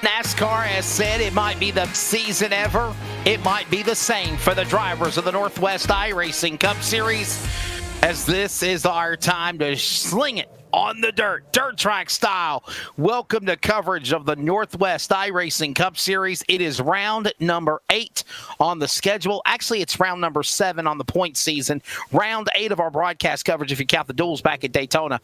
NASCAR has said it might be the season ever. It might be the same for the drivers of the Northwest iRacing Cup Series, as this is our time to sling it on the dirt track style. Welcome to coverage of the Northwest iRacing Cup Series. It is round number 8 on the schedule. Actually, it's round number 7 on the point season. Round 8 of our broadcast coverage if you count the duels back at Daytona.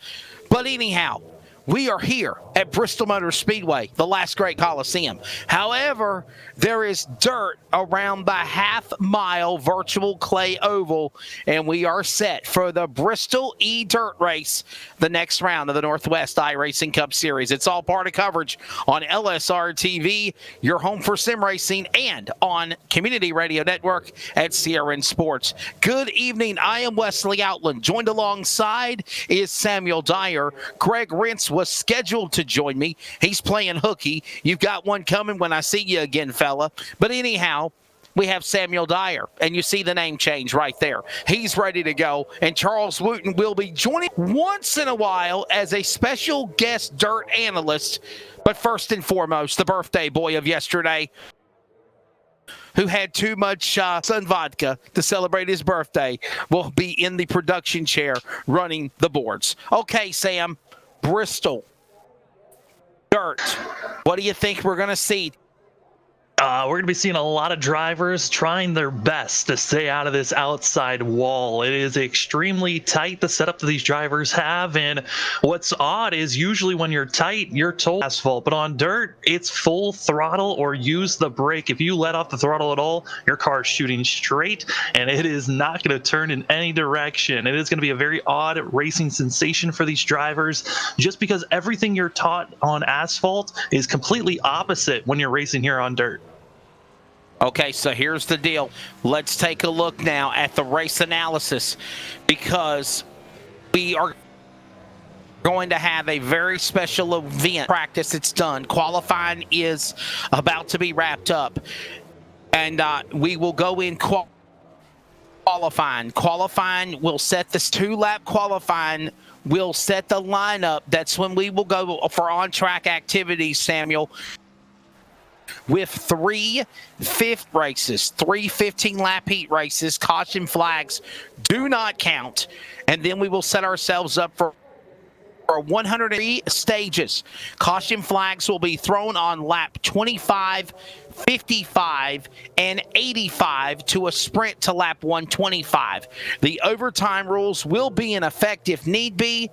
But anyhow, we are here at Bristol Motor Speedway, the last great Coliseum. However, there is dirt around the half-mile virtual clay oval, and we are set for the Bristol E-Dirt Race, the next round of the Northwest iRacing Cup Series. It's all part of coverage on LSRTV, your home for sim racing, and on Community Radio Network at CRN Sports. Good evening. I am Wesley Outland. Joined alongside is Samuel Dyer. Greg Rentz was scheduled to join me. He's playing hooky. You've got one coming when I see you again, fella. But anyhow, we have Samuel Dyer, and you see the name change right there. He's ready to go, and Charles Wooten will be joining once in a while as a special guest dirt analyst. But first and foremost, the birthday boy of yesterday, who had too much sun vodka to celebrate his birthday, will be in the production chair running the boards. Okay, Sam, Bristol, dirt. What do you think we're going to see? We're going to be seeing a lot of drivers trying their best to stay out of this outside wall. It is extremely tight, the setup that these drivers have, and what's odd is usually when you're tight, you're told asphalt, but on dirt, it's full throttle or use the brake. If you let off the throttle at all, your car is shooting straight, and it is not going to turn in any direction. It is going to be a very odd racing sensation for these drivers, just because everything you're taught on asphalt is completely opposite when you're racing here on dirt. Okay, so here's the deal. Let's take a look now at the race analysis, because we are going to have a very special event. Practice, it's done. Qualifying is about to be wrapped up, and we will go in qualifying. Qualifying will set this 2-lap qualifying. We'll set the lineup. That's when we will go for on-track activities, Samuel, with 3 fifth races, 3 15-lap heat races. Caution flags do not count. And then we will set ourselves up for 103 stages. Caution flags will be thrown on lap 25, 55, and 85 to a sprint to lap 125. The overtime rules will be in effect if need be.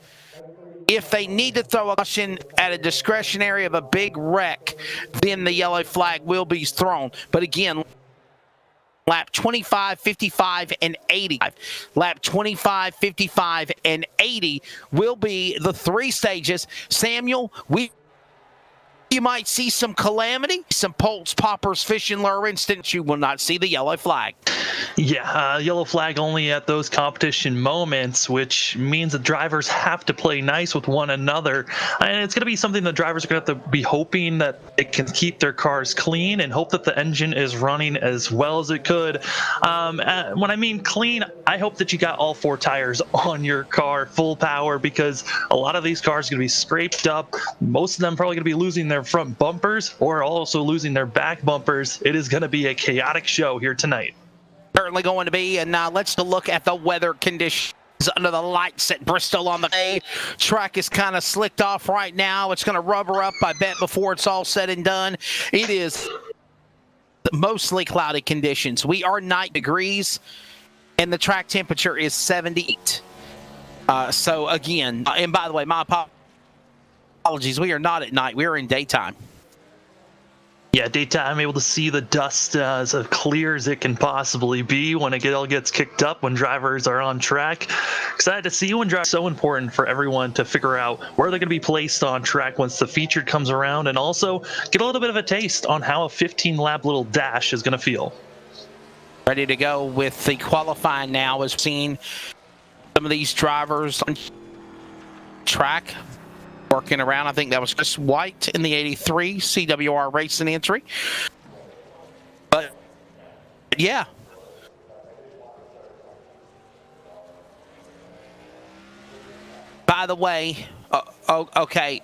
If they need to throw a caution at a discretionary of a big wreck, then the yellow flag will be thrown. But again, lap 25, 55, and 80. Lap 25, 55, and 80 will be the 3 stages. Samuel, you might see some calamity, some Polts, Poppers, Fish and Lure instance. You will not see the yellow flag. Yeah, yellow flag only at those competition moments, which means the drivers have to play nice with one another. And it's going to be something the drivers are going to have to be hoping that they can keep their cars clean and hope that the engine is running as well as it could. When I mean clean, I hope that you got all 4 tires on your car, full power, because a lot of these cars are going to be scraped up. Most of them probably going to be losing their front bumpers or also losing their back bumpers. It is going to be a chaotic show here tonight. Certainly going to be, and let's look at the weather conditions under the lights at Bristol on the day. Track is kind of slicked off right now. It's going to rubber up, I bet, before it's all said and done. It is mostly cloudy conditions. We are 9 degrees, and the track temperature is 78. So again, and by the way, my apologies, we are not at night. We are in daytime. Yeah, daytime, I'm able to see the dust as clear as it can possibly be when it all gets kicked up when drivers are on track. Excited to see when drivers. So important for everyone to figure out where they're going to be placed on track once the featured comes around, and also get a little bit of a taste on how a 15-lap little dash is going to feel. Ready to go with the qualifying now. As seen some of these drivers on track working around. I think that was Chris White in the 83 CWR racing entry. But yeah. By the way, okay,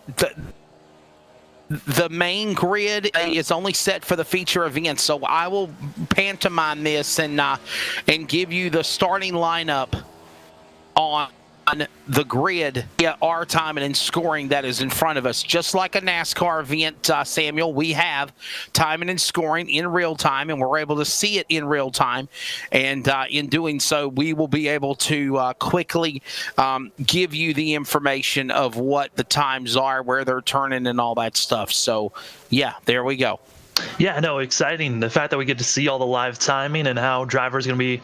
the main grid is only set for the feature events, so I will pantomime this and give you the starting lineup on the grid, our time and in scoring that is in front of us. Just like a NASCAR event, Samuel, we have timing and scoring in real time, and we're able to see it in real time. And in doing so, we will be able to quickly give you the information of what the times are, where they're turning, and all that stuff. So, yeah, there we go. Yeah, no, exciting. The fact that we get to see all the live timing and how drivers going to be,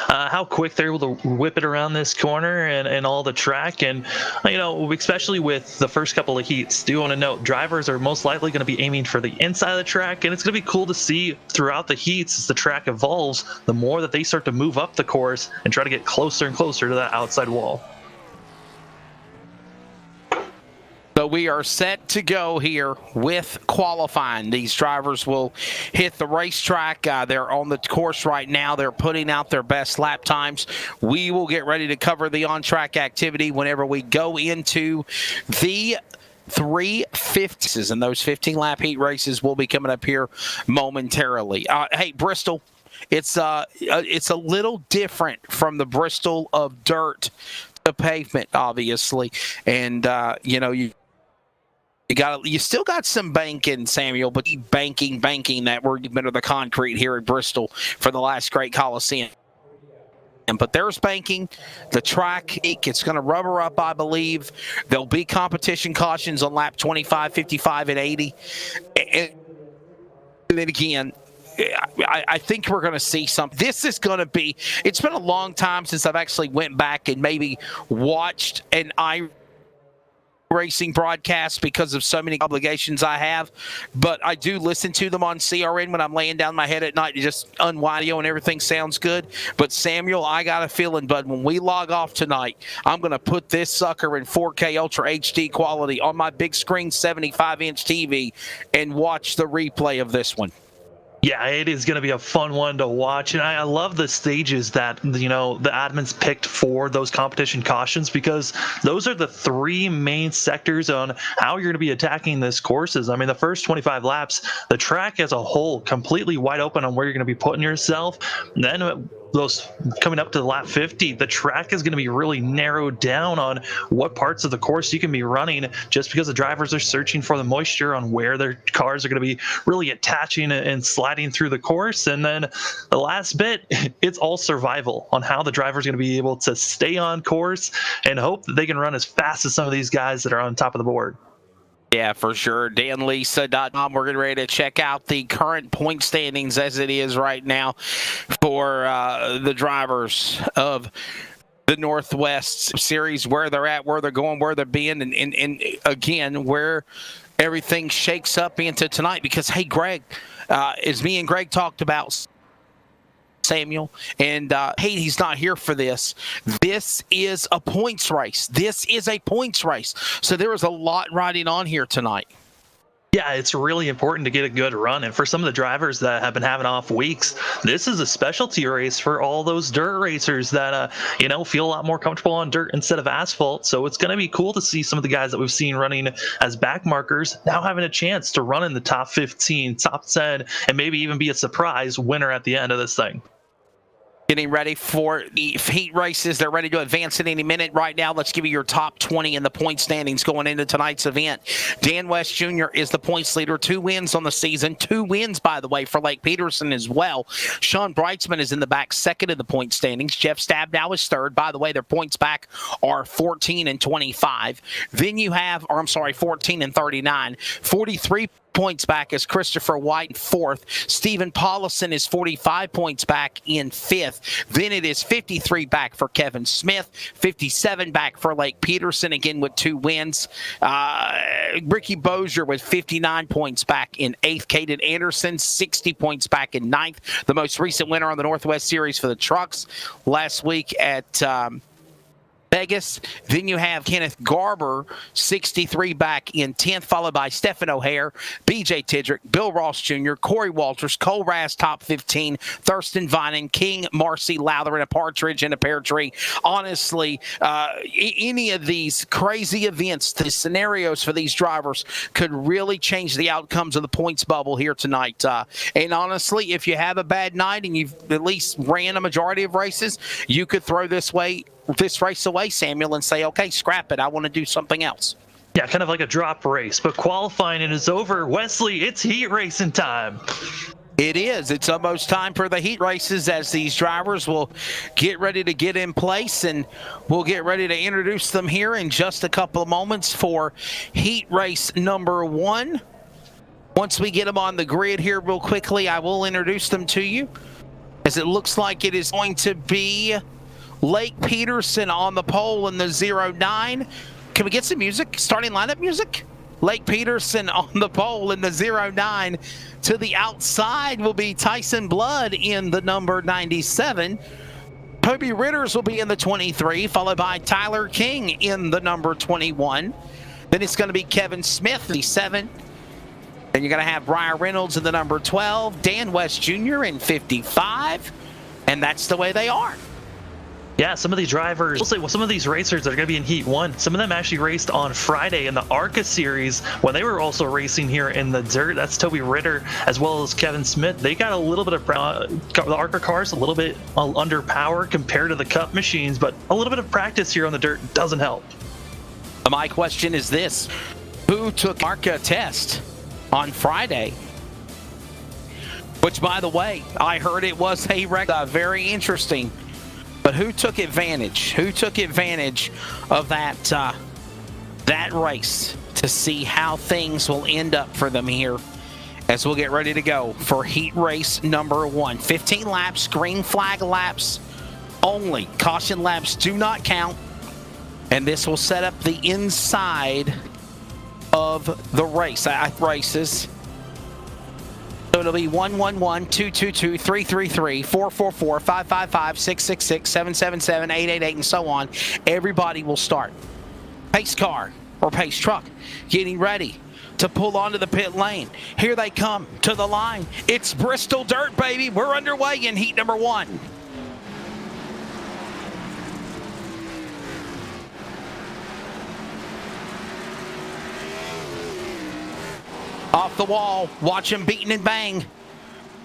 how quick they're able to whip it around this corner and all the track. And, especially with the first couple of heats, do want to note drivers are most likely going to be aiming for the inside of the track. And it's going to be cool to see throughout the heats as the track evolves, the more that they start to move up the course and try to get closer and closer to that outside wall. So we are set to go here with qualifying. These drivers will hit the racetrack. They're on the course right now. They're putting out their best lap times. We will get ready to cover the on-track activity whenever we go into the 350s, and those 15-lap heat races will be coming up here momentarily. Hey, Bristol, it's a little different from the Bristol of dirt to pavement, obviously, and you still got some banking, Samuel, but banking that we're getting of the concrete here at Bristol for the last great Coliseum. But there's banking. The track, it's going to rubber up, I believe. There'll be competition cautions on lap 25, 55, and 80. And then again, I think we're going to see something. This is going to be, it's been a long time since I've actually went back and maybe watched an racing broadcast because of so many obligations I have, but I do listen to them on CRN when I'm laying down my head at night to just unwind and everything sounds good. But Samuel, I got a feeling, bud, when we log off tonight, I'm going to put this sucker in 4K Ultra HD quality on my big screen 75-inch TV and watch the replay of this one. Yeah, it is going to be a fun one to watch, and I love the stages that the admins picked for those competition cautions, because those are the three main sectors on how you're going to be attacking this courses. I mean, the first 25 laps, the track as a whole completely wide open on where you're going to be putting yourself. And then those coming up to lap 50, the track is going to be really narrowed down on what parts of the course you can be running, just because the drivers are searching for the moisture on where their cars are going to be really attaching and sliding through the course. And then the last bit, it's all survival on how the driver's going to be able to stay on course and hope that they can run as fast as some of these guys that are on top of the board. Yeah, for sure. DanLisa.com. We're getting ready to check out the current point standings as it is right now for the drivers of the Northwest Series, where they're at, where they're going, where they're being, and again, where everything shakes up into tonight. Because, hey, Greg, as me and Greg talked about, Samuel, and hey, he's not here for this. This is a points race. This is a points race. So there is a lot riding on here tonight. Yeah, it's really important to get a good run. And for some of the drivers that have been having off weeks, this is a specialty race for all those dirt racers that, feel a lot more comfortable on dirt instead of asphalt. So it's going to be cool to see some of the guys that we've seen running as back markers now having a chance to run in the top 15, top 10, and maybe even be a surprise winner at the end of this thing. Getting ready for the heat races. They're ready to advance in any minute. Right now, let's give you your top 20 in the point standings going into tonight's event. Dan West Jr. is the points leader. 2 wins on the season. 2 wins, by the way, for Lake Peterson as well. Sean Breitzman is in the back, second in the point standings. Jeff Stabnow is third. By the way, their points back are 14 and 25. Then you have, 14 and 39. 43 points back is Christopher White in fourth. Stephen Paulison is 45 points back in fifth. Then it is 53 back for Kevin Smith, 57 back for Lake Peterson, again with 2 wins. Ricky Bozier with 59 points back in eighth. Caden Anderson, 60 points back in ninth. The most recent winner on the Northwest Series for the trucks last week at Vegas. Then you have Kenneth Garber, 63, back in 10th, followed by Stephen O'Hare, BJ Tidrick, Bill Ross Jr., Corey Walters, Cole Raz, top 15, Thurston Vining, King, Marcy, Lowther, and a Partridge and a Pear Tree. Honestly, any of these crazy events, the scenarios for these drivers could really change the outcomes of the points bubble here tonight. And honestly, if you have a bad night and you've at least ran a majority of races, you could throw this race away, Samuel, and say, okay, scrap it. I want to do something else. Yeah, kind of like a drop race, but qualifying is over. Wesley, it's heat racing time. It is. It's almost time for the heat races as these drivers will get ready to get in place, and we'll get ready to introduce them here in just a couple of moments for heat race number 1. Once we get them on the grid here real quickly, I will introduce them to you, as it looks like it is going to be Lake Peterson on the pole in the 09. Can we get some music? Starting lineup music? Lake Peterson on the pole in the 09. To the outside will be Tyson Blood in the number 97. Toby Ritters will be in the 23, followed by Tyler King in the number 21. Then it's going to be Kevin Smith, the 7. Then you're going to have Brian Reynolds in the number 12, Dan West Jr. in 55. And that's the way they are. Yeah, some of these drivers, some of these racers that are going to be in Heat 1, some of them actually raced on Friday in the ARCA series when they were also racing here in the dirt. That's Toby Ritter as well as Kevin Smith. They got a little bit of the ARCA cars, a little bit under power compared to the Cup machines, but a little bit of practice here on the dirt doesn't help. My question is this: who took ARCA test on Friday? Which, by the way, I heard it was a record. Very interesting. But who took advantage? Who took advantage of that race to see how things will end up for them here as we'll get ready to go for heat race number 1. 15 laps, green flag laps only. Caution laps do not count. And this will set up the inside of the race. Races. So it'll be 111, 222, 333, 444, 555, 666, 777, 888, and so on. Everybody will start. Pace car or pace truck getting ready to pull onto the pit lane. Here they come to the line. It's Bristol Dirt, baby. We're underway in heat number 1. Off the wall, watch him beating and bang.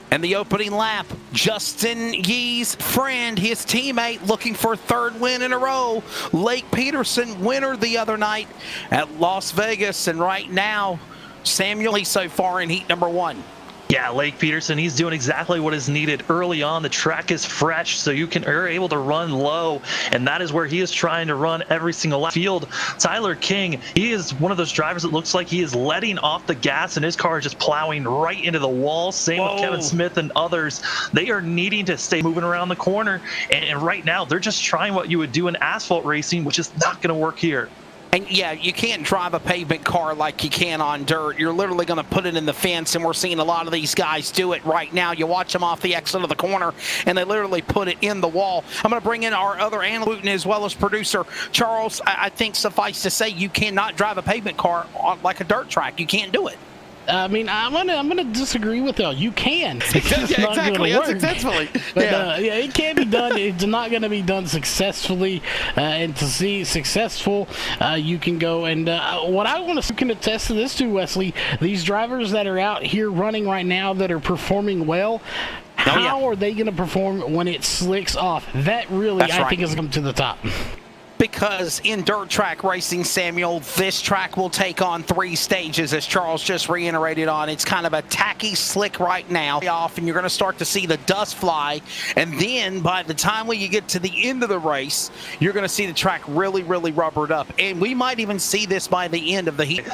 And the opening lap, Justin Yee's friend, his teammate, looking for 3rd win in a row. Lake Peterson, winner the other night at Las Vegas. And right now, Samuel, he's so far in heat number 1. Yeah, Lake Peterson, he's doing exactly what is needed early on. The track is fresh, so you're able to run low, and that is where he is trying to run every single lap. Field, Tyler King, he is one of those drivers that looks like he is letting off the gas, and his car is just plowing right into the wall. Same with Kevin Smith and others. They are needing to stay moving around the corner, and right now they're just trying what you would do in asphalt racing, which is not going to work here. And yeah, you can't drive a pavement car like you can on dirt. You're literally going to put it in the fence, and we're seeing a lot of these guys do it right now. You watch them off the exit of the corner, and they literally put it in the wall. I'm going to bring in our other analyst as well as producer, Charles. I think suffice to say, you cannot drive a pavement car on like a dirt track. You can't do it. I mean, I'm gonna disagree with y'all. You can. Exactly. Unsuccessfully. But, it can be done. It's not going to be done successfully. And to see successful, you can go and what I want to attest to this too, Wesley. These drivers that are out here running right now that are performing well. How are they going to perform when it slicks off? That really, I think, is come to the top. Because in dirt track racing, Samuel, this track will take on 3 stages, as Charles just reiterated on. It's kind of a tacky slick right now, and you're going to start to see the dust fly. And then by the time when you get to the end of the race, you're going to see the track really, really rubbered up. And we might even see this by the end of the heat.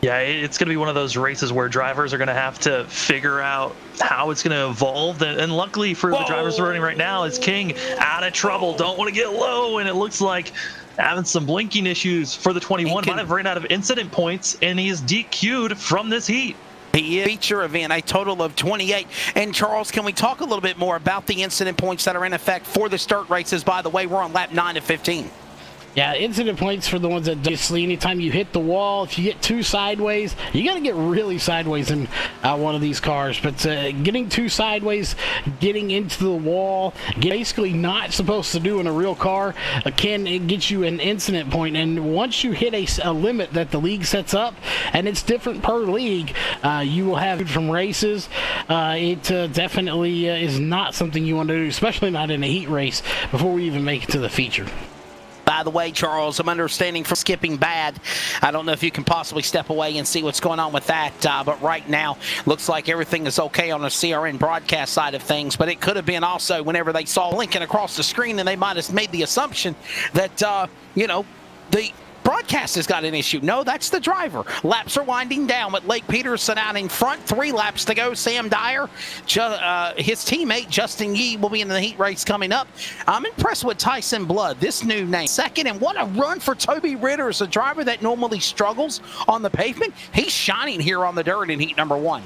Yeah, it's going to be one of those races where drivers are going to have to figure out how it's going to evolve. And luckily for the drivers running right now, is King out of trouble. Don't want to get low, and it looks like having some blinking issues for the 21. Might have ran out of incident points, and he is DQ'd from this heat. The feature event, a total of 28. And Charles, can we talk a little bit more about the incident points that are in effect for the dirt races? By the way, we're on lap 9 of 15. Yeah, incident points for the ones that obviously anytime you hit the wall, if you get too sideways, you got to get really sideways in one of these cars. But getting too sideways, getting into the wall, basically not supposed to do in a real car, can get you an incident point. And once you hit a limit that the league sets up, and it's different per league, you will have from races. It definitely is not something you want to do, especially not in a heat race before we even make it to the feature. By the way, Charles, I'm understanding from skipping bad. I don't know if you can possibly step away and see what's going on with that. But right now, looks like everything is okay on the CRN broadcast side of things. But it could have been also whenever they saw Lincoln across the screen, and they might have made the assumption that, the broadcast has got an issue. No, that's the driver. Laps are winding down with Lake Peterson out in front. 3 laps to go. Sam Dyer, his teammate Justin Yee will be in the heat race coming up. I'm impressed with Tyson Blood, this new name. Second, and what a run for Toby Ritters, a driver that normally struggles on the pavement. He's shining here on the dirt in heat number 1.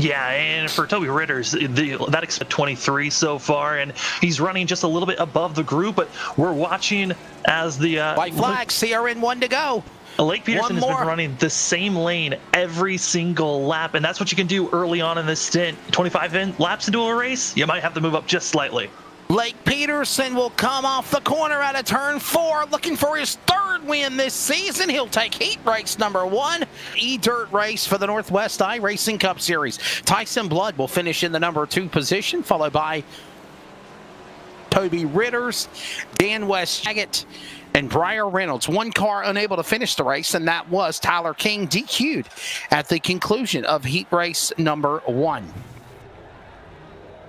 Yeah, and for Toby Ritters, that expect 23 so far, and he's running just a little bit above the group, but we're watching as the white flag, CRN 1 to go. Lake Peterson has been running the same lane every single lap, and that's what you can do early on in this stint. 25 laps into a race, you might have to move up just slightly. Lake Peterson will come off the corner out of turn 4, looking for his 3rd win this season. He'll take heat race number 1, E-Dirt race for the Northwest iRacing Cup Series. Tyson Blood will finish in the number 2 position, followed by Toby Ritters, Dan West Jaggett, and Briar Reynolds. 1 car unable to finish the race, and that was Tyler King, DQ'd at the conclusion of heat race number 1.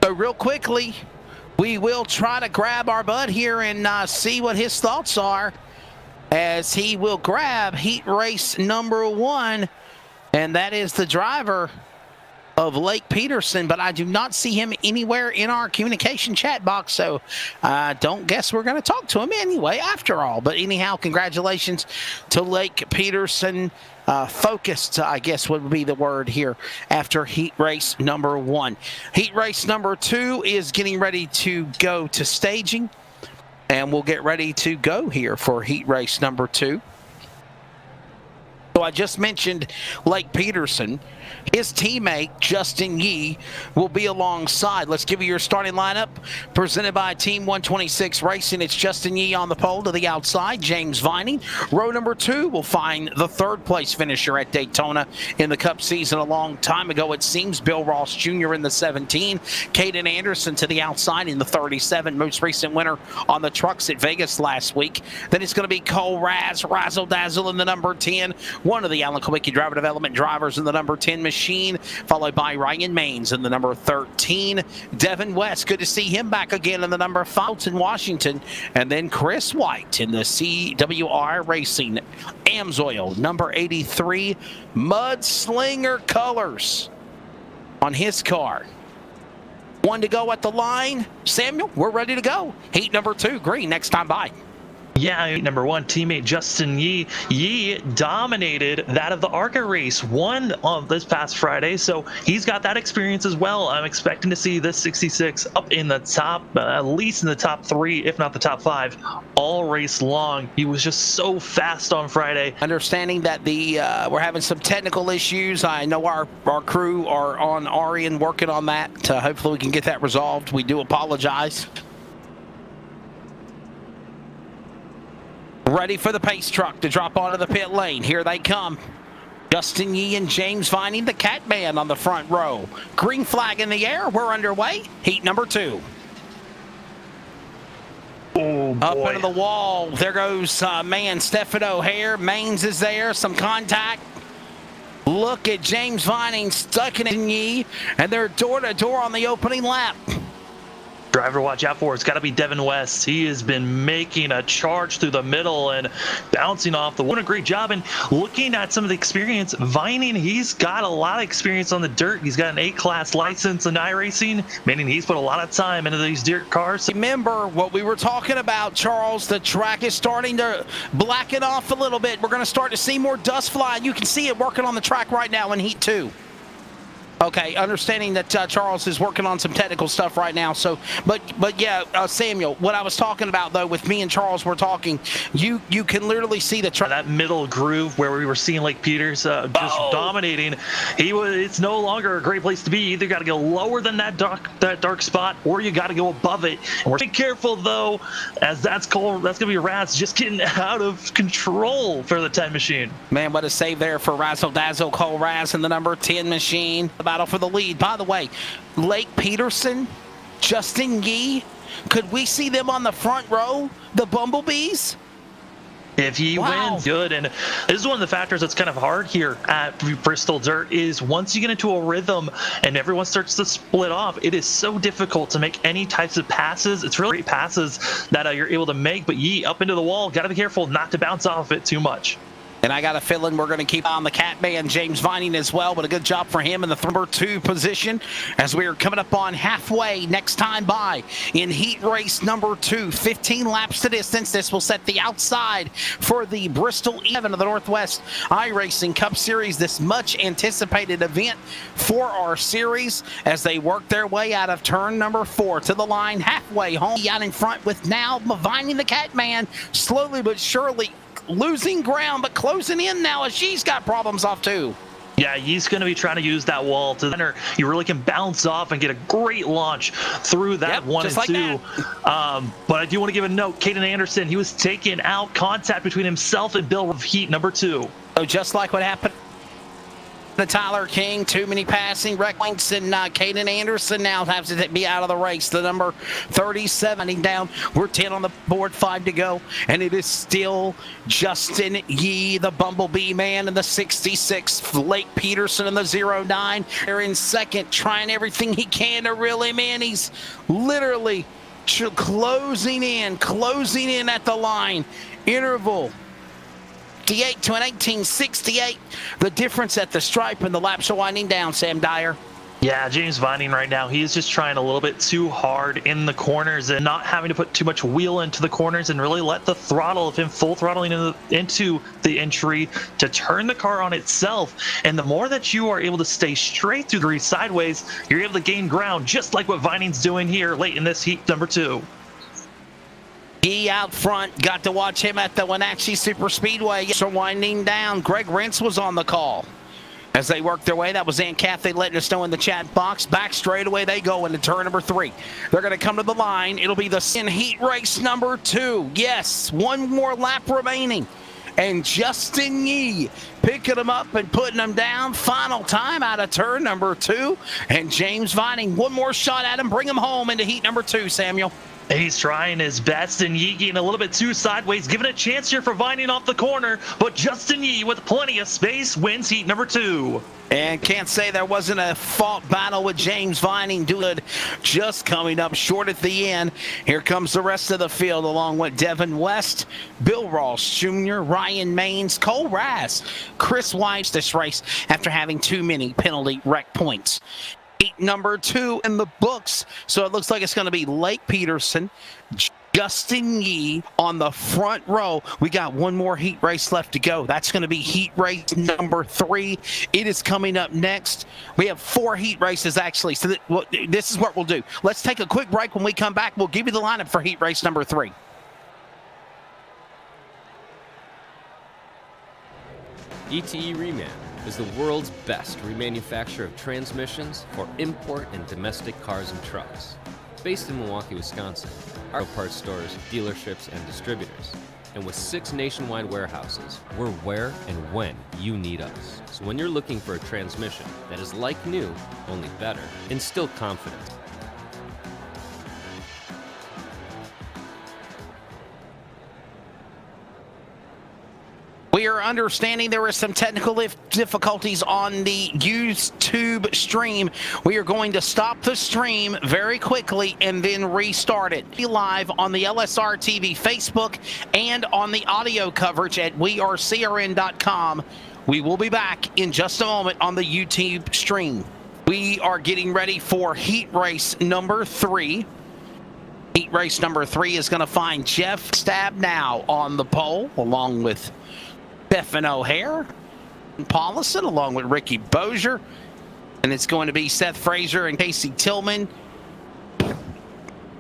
So real quickly, we will try to grab our bud here and see what his thoughts are as he will grab heat race number 1, and that is the driver of Lake Peterson, but I do not see him anywhere in our communication chat box, so I don't guess we're going to talk to him anyway after all. But anyhow, congratulations to Lake Peterson. Focused, I guess would be the word here after heat race number 1. Heat race number 2 is getting ready to go to staging, and we'll get ready to go here for heat race number 2. So I just mentioned Lake Peterson. His teammate, Justin Yee, will be alongside. Let's give you your starting lineup presented by Team 126 Racing. It's Justin Yee on the pole to the outside. James Vining. Row number 2 will find the 3rd place finisher at Daytona in the Cup season a long time ago, it seems. Bill Ross Jr. in the 17. Caden Anderson to the outside in the 37. Most recent winner on the trucks at Vegas last week. Then it's going to be Cole Razzle Dazzle in the number 10. One of the Alan Kulwicki Driver Development drivers in the number 10 machine, followed by Ryan Maines in the number 13. Devin West, good to see him back again in the number 5 in Washington. And then Chris White in the CWR Racing Amsoil number 83 Mudslinger colors on his car. 1 to go at the line. Samuel, we're ready to go. Heat number 2, green, next time by. Yeah, number 1, teammate Justin Yee. Yee dominated that of the ARCA race, won on this past Friday, so he's got that experience as well. I'm expecting to see this 66 up in the top, at least in the top 3, if not the top 5, all race long. He was just so fast on Friday. Understanding that we're having some technical issues. I know our crew are on Arian working on that. Hopefully we can get that resolved. We do apologize. Ready for the pace truck to drop onto the pit lane. Here they come. Justin Yee and James Vining, the Cat Man on the front row. Green flag in the air. We're underway. Heat number 2. Oh, boy. Up into the wall. There goes Stephen O'Hare. Maines is there. Some contact. Look at James Vining stuck in Yee, and they're door to door on the opening lap. Driver to watch out for, it's got to be Devin West. He has been making a charge through the middle and bouncing off the wall. Doing a great job. And looking at some of the experience, Vining, he's got a lot of experience on the dirt. He's got an A-class license in iRacing, meaning he's put a lot of time into these dirt cars. Remember what we were talking about, Charles. The track is starting to blacken off a little bit. We're going to start to see more dust fly. You can see it working on the track right now in Heat 2. Okay, understanding that Charles is working on some technical stuff right now. So, but yeah, Samuel, what I was talking about though, with me and Charles, we're talking. You can literally see that middle groove where we were seeing Lake Peters just dominating. It's no longer a great place to be. You either got to go lower than that dark spot, or you got to go above it. And we're being careful though, as that's gonna be Raz just getting out of control for the 10 machine. Man, what a save there for Razzle Dazzle Cole Raz and the number 10 machine. Battle for the lead. By the way, Lake Peterson, Justin Yee, could we see them on the front row, the Bumblebees? If he wins, good. And this is one of the factors that's kind of hard here at Bristol Dirt is once you get into a rhythm and everyone starts to split off, it is so difficult to make any types of passes. It's really great passes that you're able to make, but Yee up into the wall, got to be careful not to bounce off it too much. And I got a feeling we're going to keep on the Catman, James Vining as well, but a good job for him in the number 2 position as we are coming up on halfway next time by in heat race number 2. 15 laps to distance. This will set the outside for the Bristol 11 of the Northwest iRacing Cup Series, this much anticipated event for our series as they work their way out of turn number 4 to the line halfway home. Out in front with now Vining the Catman, slowly but surely losing ground, but closing in now as she's got problems off too. Yeah, he's going to be trying to use that wall to center. You really can bounce off and get a great launch through that 1 and 2. But I do want to give a note. Caden Anderson, he was taking out contact between himself and Bill of heat number 2. So just like what happened to Tyler King, too many passing wrecks, and Caden Anderson now has to be out of the race. The number 37 down. We're 10 on the board, 5 to go, and it is still Justin Yee, the Bumblebee man, and the 66. Lake Peterson and the 09. They're in second, trying everything he can to reel him in. He's literally closing in at the line. Interval 58 to an 18.68. The difference at the stripe and the laps are winding down, Sam Dyer. Yeah, James Vining right now, he's just trying a little bit too hard in the corners and not having to put too much wheel into the corners and really let the throttle of him full throttling into the entry to turn the car on itself. And the more that you are able to stay straight through the sideways, you're able to gain ground, just like what Vining's doing here late in this heat number 2. He out front, got to watch him at the Wenatchee Super Speedway. So winding down, Greg Rentz was on the call. As they work their way, that was Aunt Kathy letting us know in the chat box. Back straight away they go into turn number 3. They're going to come to the line. It'll be the heat race number 2. Yes, one more lap remaining. And Justin Yee picking them up and putting them down. Final time out of turn number 2. And James Vining, one more shot at him. Bring him home into heat number 2, Samuel. He's trying his best, and Yee getting a little bit too sideways, giving a chance here for Vining off the corner, but Justin Yee with plenty of space wins heat number 2. And can't say there wasn't a fault battle with James Vining. Good, just coming up short at the end. Here comes the rest of the field along with Devin West, Bill Ross Jr., Ryan Maines, Cole Raz, Chris Weiss this race after having too many penalty wreck points. Heat number 2 in the books. So it looks like it's going to be Lake Peterson, Justin Yee on the front row. We got one more heat race left to go. That's going to be heat race number 3. It is coming up next. We have 4 heat races actually. So this is what we'll do. Let's take a quick break. When we come back, we'll give you the lineup for heat race number 3. ETE Reman is the world's best remanufacturer of transmissions for import and domestic cars and trucks. Based in Milwaukee, Wisconsin, our parts stores, dealerships, and distributors. And with 6 nationwide warehouses, we're where and when you need us. So when you're looking for a transmission that is like new, only better, and still confident, we are understanding there were some technical difficulties on the YouTube stream. We are going to stop the stream very quickly and then restart it. Be live on the LSRTV Facebook and on the audio coverage at wearecrn.com. We will be back in just a moment on the YouTube stream. We are getting ready for heat race number 3. Heat race number 3 is going to find Jeff Stabnow on the pole along with Stephen O'Hare and Paulison, along with Ricky Bozier. And it's going to be Seth Frazier and Casey Tillman.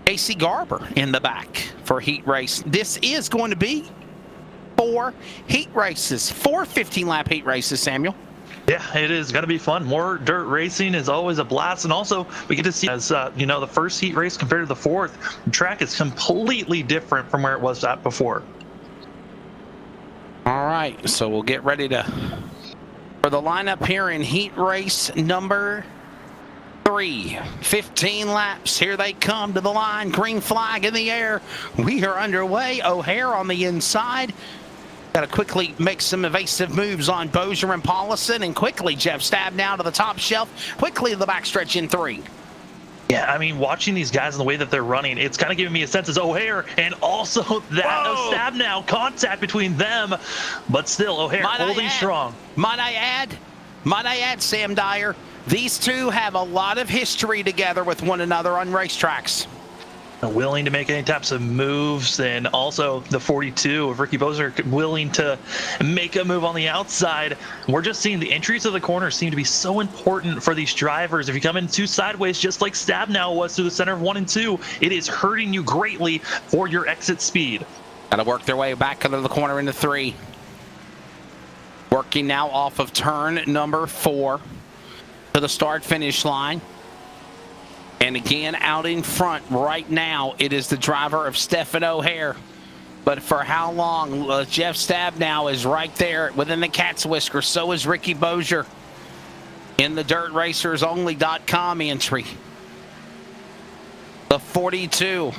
Casey Garber in the back for heat race. This is going to be 4 heat races, 4 15-lap heat races, Samuel. Yeah, it is going to be fun. More dirt racing is always a blast. And also, we get to see, as the first heat race compared to the fourth, the track is completely different from where it was at before. All right, so we'll get ready for the lineup here in heat race number 3. 15 laps. Here they come to the line. Green flag in the air. We are underway. O'Hare on the inside. Got to quickly make some evasive moves on Bozier and Paulison, and quickly Jeff Stabnow to the top shelf. Quickly to the backstretch in 3. Yeah, I mean, watching these guys and the way that they're running, it's kind of giving me a sense as O'Hare and also that of Stabnow, contact between them, but still O'Hare holding strong. Might I add, Sam Dyer, these two have a lot of history together with one another on racetracks. Willing to make any types of moves, and also the 42 of Ricky Bozier willing to make a move on the outside. We're just seeing the entries of the corners seem to be so important for these drivers. If you come in 2 sideways, just like Stabnow was through the center of 1 and 2, it is hurting you greatly for your exit speed. Got to work their way back into the corner into 3. Working now off of turn number 4 to the start-finish line. And again, out in front right now, it is the driver of Stephen O'Hare. But for how long? Jeff Stabnow is right there within the cat's whisker. So is Ricky Bozier in the DirtRacersOnly.com entry. The 42.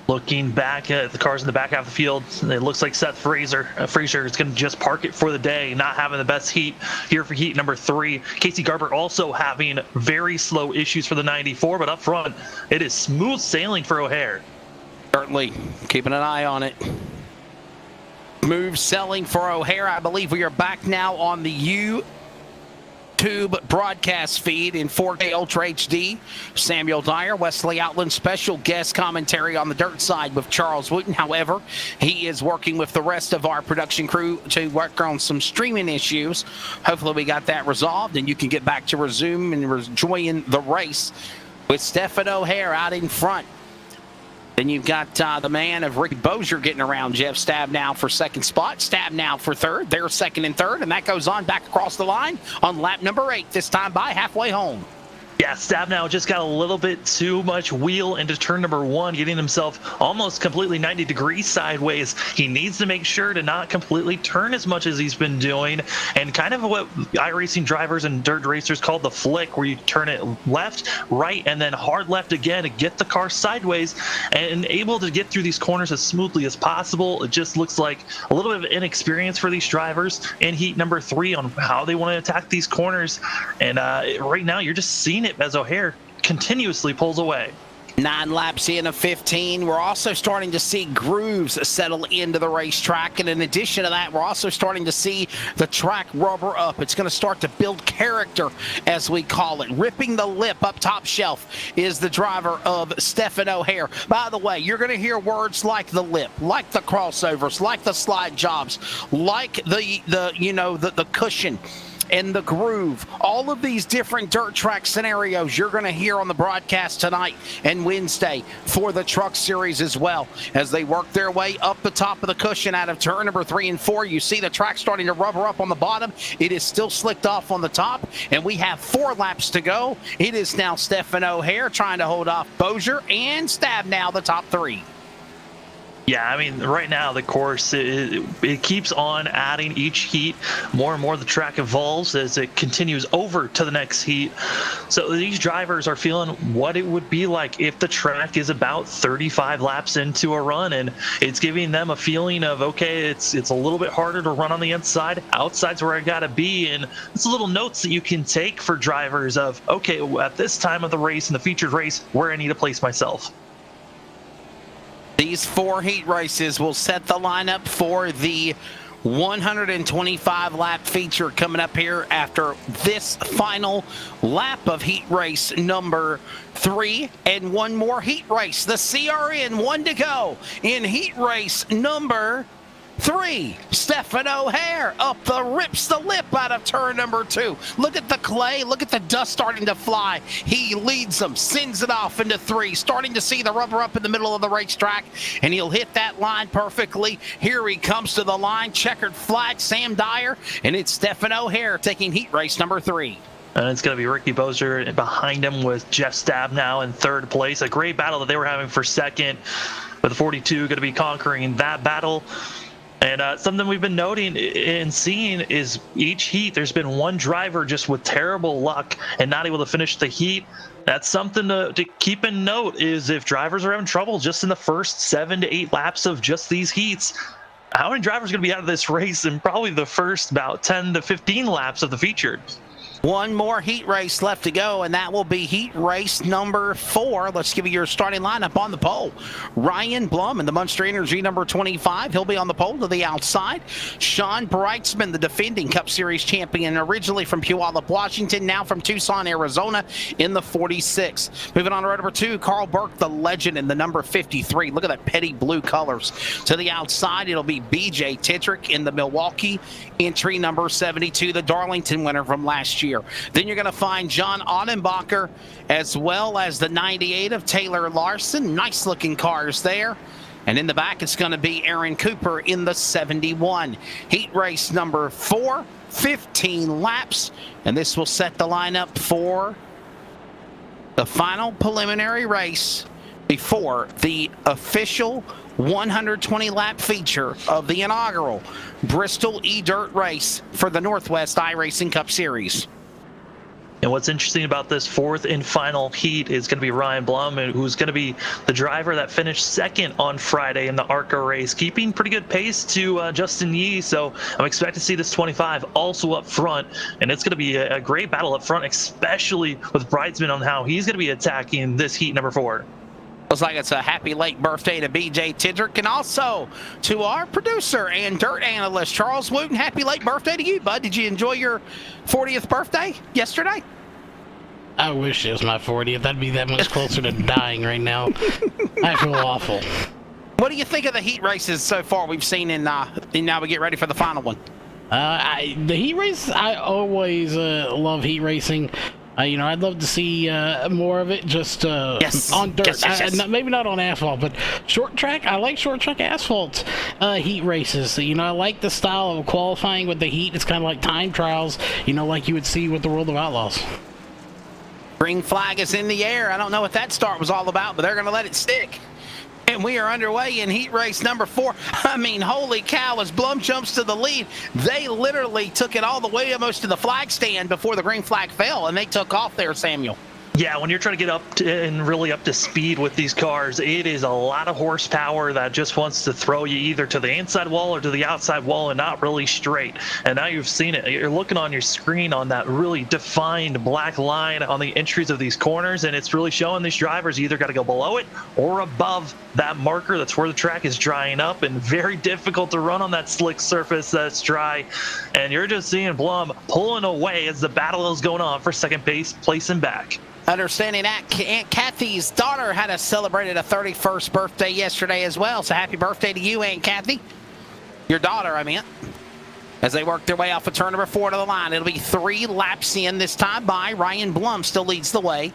Looking back at the cars in the back half of the field, it looks like Seth Frazier is going to just park it for the day, not having the best heat here for heat number 3. Casey Garber also having very slow issues for the 94, but up front, it is smooth sailing for O'Hare. Certainly, keeping an eye on it. Move selling for O'Hare. I believe we are back now on the YouTube broadcast feed in 4K Ultra HD. Samuel Dyer, Wesley Outland, special guest commentary on the dirt side with Charles Wooten. However, he is working with the rest of our production crew to work on some streaming issues. Hopefully we got that resolved and you can get back to resume and enjoying the race with Stephen O'Hare out in front. Then you've got the man of Ricky Bozier getting around Jeff Stabnow for second spot. Stabnow for third. They're second and third, and that goes on back across the line on lap number 8, this time by halfway home. Yeah, Stabnow just got a little bit too much wheel into turn number 1, getting himself almost completely 90 degrees sideways. He needs to make sure to not completely turn as much as he's been doing, and kind of what iRacing drivers and dirt racers call the flick, where you turn it left, right, and then hard left again to get the car sideways and able to get through these corners as smoothly as possible. It just looks like a little bit of inexperience for these drivers in heat number 3 on how they want to attack these corners, and right now you're just seeing it as O'Hare continuously pulls away. 9 laps in of 15. We're also starting to see grooves settle into the racetrack. And in addition to that, we're also starting to see the track rubber up. It's going to start to build character, as we call it. Ripping the lip up top shelf is the driver of Stephen O'Hare. By the way, you're going to hear words like the lip, like the crossovers, like the slide jobs, like the cushion and the groove. All of these different dirt track scenarios you're going to hear on the broadcast tonight and Wednesday for the Truck Series as well. As they work their way up the top of the cushion out of turn number 3 and 4, you see the track starting to rubber up on the bottom. It is still slicked off on the top, and we have 4 laps to go. It is now Stephen O'Hare trying to hold off Bozier and Stabnow, the top 3. Yeah, I mean, right now the course, it keeps on adding each heat. More and more the track evolves as it continues over to the next heat. So these drivers are feeling what it would be like if the track is about 35 laps into a run, and it's giving them a feeling of, okay, it's a little bit harder to run on the inside. Outside's where I gotta be, and it's little notes that you can take for drivers of, okay, at this time of the race, in the featured race, where I need to place myself. These 4 heat races will set the lineup for the 125 lap feature coming up here after this final lap of heat race number 3, and one more heat race. The CRN, 1 to go in heat race number 3. Stephen O'Hare rips the lip out of turn number 2. Look at the clay. Look at the dust starting to fly. He leads them, sends it off into 3. Starting to see the rubber up in the middle of the racetrack, and he'll hit that line perfectly. Here he comes to the line. Checkered flag, Sam Dyer, and it's Stephen O'Hare taking heat race number 3. And it's going to be Ricky Bozier behind him with Jeff Stab now in 3rd place. A great battle that they were having for 2nd, with the 42 going to be conquering that battle. And something we've been noting and seeing is each heat, there's been one driver just with terrible luck and not able to finish the heat. That's something to keep in note, is if drivers are having trouble just in the first 7 to 8 laps of just these heats, how many drivers are going to be out of this race in probably the first about 10 to 15 laps of the featured? One more heat race left to go, and that will be heat race number 4. Let's give you your starting lineup on the pole. Ryan Blum in the Monster Energy number 25. He'll be on the pole to the outside. Sean Breitzman, the defending Cup Series champion, originally from Puyallup, Washington, now from Tucson, Arizona, in the 46. Moving on to row number 2, Carl Burke, the legend, in the number 53. Look at that petty blue colors. To the outside, it'll be BJ Tedrick in the Milwaukee entry number 72, the Darlington winner from last year. Then you're going to find John Ottenbacher, as well as the 98 of Taylor Larson. Nice looking cars there. And in the back, it's going to be Aaron Cooper in the 71. Heat race number 4, 15 laps. And this will set the lineup for the final preliminary race before the official 120-lap feature of the inaugural Bristol E-Dirt race for the Northwest iRacing Cup Series. And what's interesting about this 4th and final heat is going to be Ryan Blum, who's going to be the driver that finished 2nd on Friday in the ARCA race, keeping pretty good pace to Justin Yee. So I'm expecting to see this 25 also up front, and it's going to be a great battle up front, especially with Breitzman on how he's going to be attacking this heat number 4. Looks like it's a happy late birthday to BJ Tedrick, and also to our producer and dirt analyst, Charles Wooten. Happy late birthday to you, bud. Did you enjoy your 40th birthday yesterday? I wish it was my 40th. I'd be that much closer to dying right now. I feel awful. What do you think of the heat races so far we've seen, and now we get ready for the final one? The heat race, I always love heat racing. I'd love to see more of it just on dirt. Yes. Maybe not on asphalt, but short track. I like short track asphalt heat races. I like the style of qualifying with the heat. It's kind of like time trials, like you would see with the World of Outlaws. Green flag is in the air. I don't know what that start was all about, but they're going to let it stick. And we are underway in heat race number 4. I mean, holy cow, as Blum jumps to the lead, they literally took it all the way almost to the flag stand before the green flag fell, and they took off there, Samuel. Yeah, when you're trying to get and really up to speed with these cars, it is a lot of horsepower that just wants to throw you either to the inside wall or to the outside wall, and not really straight. And now you've seen it. You're looking on your screen on that really defined black line on the entries of these corners, and it's really showing these drivers you either got to go below it or above that marker. That's where the track is drying up, and very difficult to run on that slick surface that's dry. And you're just seeing Blum pulling away as the battle is going on for second place and back. Understanding that Aunt Kathy's daughter had celebrated a 31st birthday yesterday as well. So happy birthday to you, Aunt Kathy. Your daughter, I meant. As they work their way off of turn number 4 to the line. It'll be 3 laps in this time by. Ryan Blum still leads the way.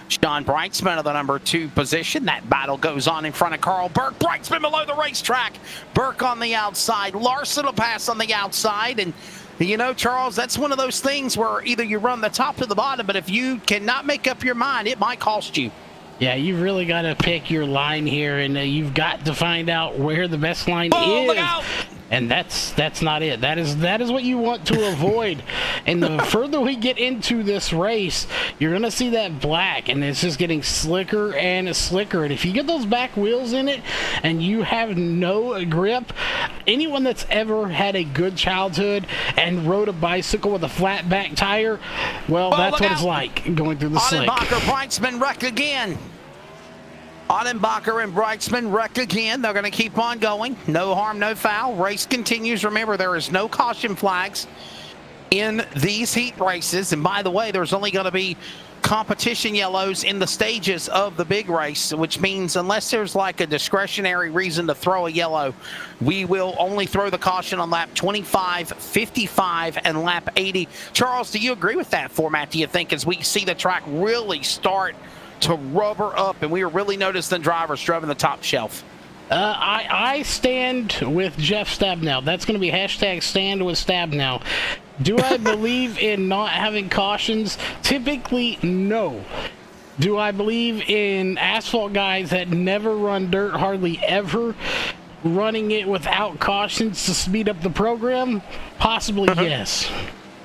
Sean Breitzman of the number 2 position. That battle goes on in front of Carl Burke. Breitzman below the racetrack. Burke on the outside. Larson will pass on the outside. And Charles, that's one of those things where either you run the top to the bottom, but if you cannot make up your mind, it might cost you. Yeah, you've really got to pick your line here, and you've got to find out where the best line is. Look out! And that's not it. That is what you want to avoid. And the further we get into this race, you're going to see that black, and it's just getting slicker and slicker. And if you get those back wheels in it and you have no grip, anyone that's ever had a good childhood and rode a bicycle with a flat back tire, well, that's what it's like going through the slick. Ottenbacher, Breitzman wreck again. Ottenbacher and Breitzman wreck again. They're going to keep on going. No harm, no foul. Race continues. Remember, there is no caution flags in these heat races. And by the way, there's only going to be competition yellows in the stages of the big race, which means unless there's like a discretionary reason to throw a yellow, we will only throw the caution on lap 25, 55, and lap 80. Charles, do you agree with that format, do you think, as we see the track really start to rubber up and we are really noticing drivers driving the top shelf? I stand with Jeff Stabnow. That's going to be hashtag stand with Stabnow. Do I believe in not having cautions? Typically, no. Do I believe in asphalt guys that never run dirt, hardly ever, running it without cautions to speed up the program? Possibly, yes.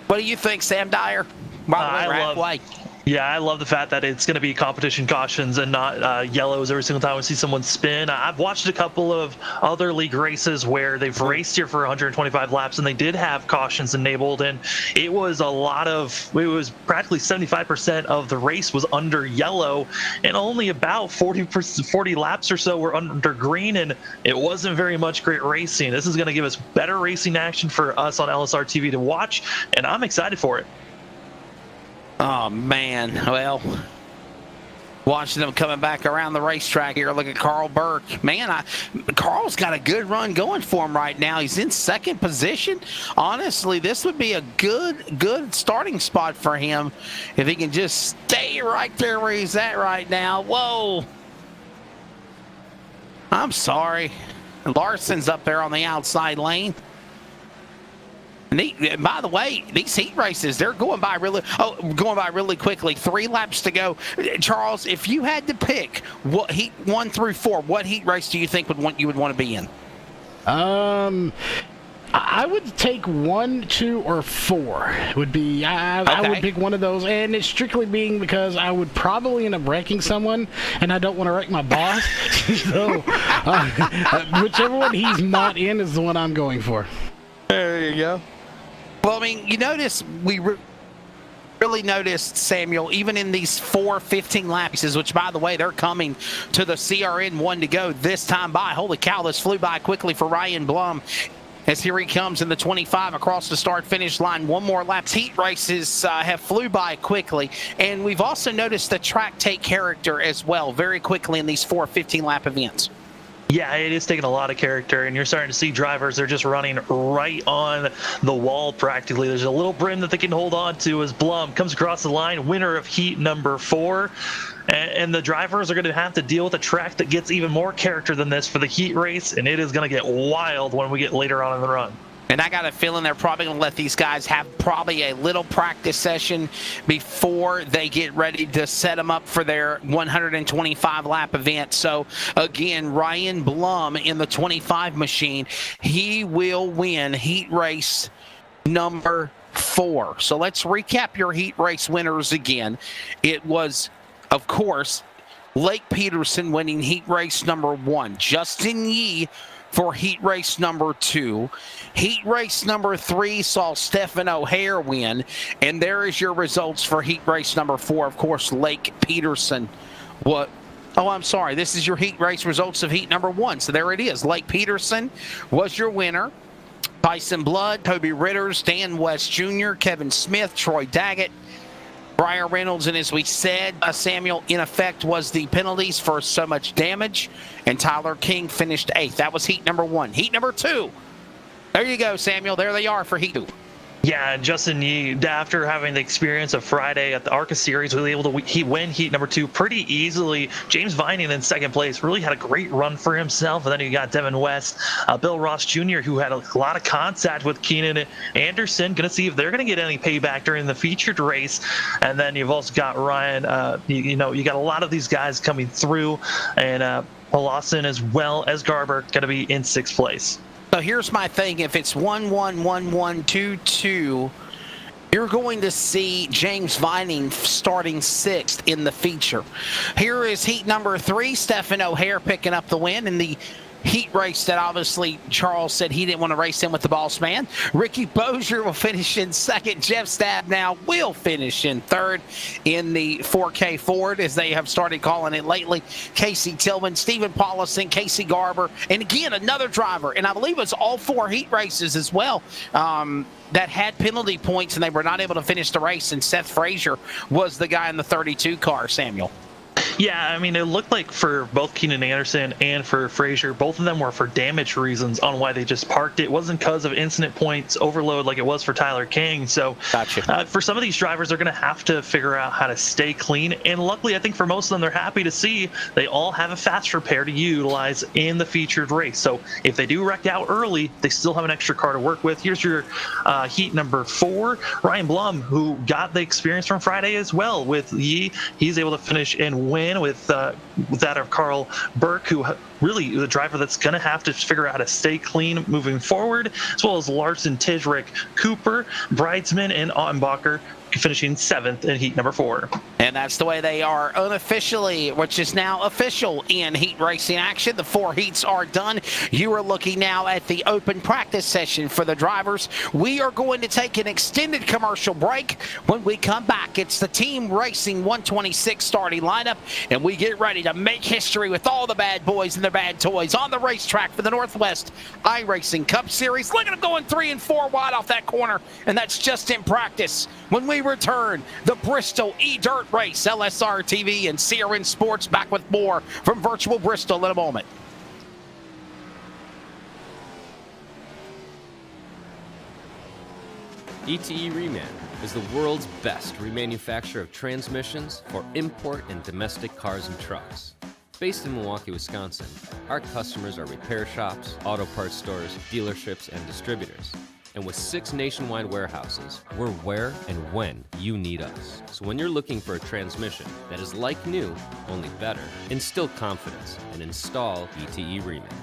What do you think, Sam Dyer? By the way, Yeah, I love the fact that it's going to be competition cautions and not yellows every single time we see someone spin. I've watched a couple of other league races where they've raced here for 125 laps and they did have cautions enabled, and it was practically 75% of the race was under yellow and only about 40 laps or so were under green, and it wasn't very much great racing. This is going to give us better racing action for us on LSRTV to watch, and I'm excited for it. Oh, man. Well, watching them coming back around the racetrack here. Look at Carl Burke. Man, Carl's got a good run going for him right now. He's in second position. Honestly, this would be a good starting spot for him if he can just stay right there where he's at right now. Whoa. I'm sorry. Larson's up there on the outside lane. And by the way, these heat races, they're going by really quickly. 3 laps to go. Charles, if you had to pick what heat 1 through 4, what heat race do you think you would want to be in? I would take 1, 2, or 4. Would be I would pick one of those, and it's strictly being because I would probably end up wrecking someone, and I don't want to wreck my boss. So whichever one he's not in is the one I'm going for. There you go. Well, I mean, you notice we really noticed, Samuel, even in these 4 15 laps, which, by the way, they're coming to the CRN 1 to go this time by. Holy cow, this flew by quickly for Ryan Blum. As here he comes in the 25 across the start-finish line. 1 more lap. Heat races have flew by quickly. And we've also noticed the track take character as well very quickly in these 4 15-lap events. Yeah, it is taking a lot of character, and you're starting to see drivers, they're just running right on the wall practically. There's a little brim that they can hold on to as Blum comes across the line, winner of heat number 4. And the drivers are going to have to deal with a track that gets even more character than this for the heat race, and it is going to get wild when we get later on in the run. And I got a feeling they're probably going to let these guys have probably a little practice session before they get ready to set them up for their 125-lap event. So, again, Ryan Blum in the 25 machine, he will win heat race number 4. So let's recap your heat race winners again. It was, of course, Lake Peterson winning heat race number 1. Justin Yee for heat race number 2. Heat race number 3 saw Stephen O'Hare win. And there is your results for heat race number 4. Of course, Lake Peterson. Oh, I'm sorry. This is your heat race results of heat number 1. So there it is. Lake Peterson was your winner. Tyson Blood, Toby Ritters, Dan West Jr., Kevin Smith, Troy Daggett, Briar Reynolds, and as we said, Samuel, in effect, was the penalties for so much damage, and Tyler King finished 8th. That was heat number 1. Heat number 2. There you go, Samuel. There they are for heat 2. Yeah, and Justin Yee, after having the experience of Friday at the ARCA Series, was able to win heat number 2 pretty easily. James Vining in second place really had a great run for himself. And then you got Devin West, Bill Ross Jr., who had a lot of contact with Keenan Anderson. Going to see if they're going to get any payback during the featured race. And then you've also got Ryan. You got a lot of these guys coming through, and Lawson as well as Garber going to be in 6th place. So here's my thing. If it's 1-1, 1-1, 2-2, you're going to see James Vining starting 6th in the feature. Here is heat number 3. Stephen O'Hare picking up the win in the heat race that obviously Charles said he didn't want to race in with the boss man. Ricky Bozier will finish in second. Jeff Stabnow will finish in third in the 4K Ford, as they have started calling it lately. Casey Tillman, Stephen Paulison, Casey Garber, and again, another driver, and I believe it's all 4 heat races as well, that had penalty points and they were not able to finish the race, and Seth Frazier was the guy in the 32 car, Samuel. Yeah, I mean, it looked like for both Keenan Anderson and for Frazier, both of them were for damage reasons on why they just parked. It wasn't because of incident points overload like it was for Tyler King. So Gotcha. For some of these drivers, they're going to have to figure out how to stay clean. And luckily, I think for most of them, they're happy to see they all have a fast repair to utilize in the featured race. So if they do wreck out early, they still have an extra car to work with. Here's your heat number 4, Ryan Blum, who got the experience from Friday as well with Yee. He's able to finish and win with that of Carl Burke, who really the driver that's going to have to figure out how to stay clean moving forward, as well as Larson, Tidrick, Cooper, Bridesman, and Ottenbacher finishing 7th in heat number 4. And that's the way they are unofficially, which is now official in heat racing action. The 4 heats are done. You are looking now at the open practice session for the drivers. We are going to take an extended commercial break. When we come back, it's the Team Racing 126 starting lineup, and we get ready to make history with all the bad boys and their bad toys on the racetrack for the Northwest iRacing Cup Series. Look at them going 3 and 4 wide off that corner, and that's just in practice. When we return, the Bristol E-Dirt Race, LSRTV and CRN Sports back with more from virtual Bristol in a moment. ETE Reman is the world's best remanufacturer of transmissions for import and domestic cars and trucks. Based in Milwaukee, Wisconsin, our customers are repair shops, auto parts stores, dealerships, and distributors. And with 6 nationwide warehouses, we're where and when you need us. So when you're looking for a transmission that is like new, only better, instill confidence and install ETE Reman.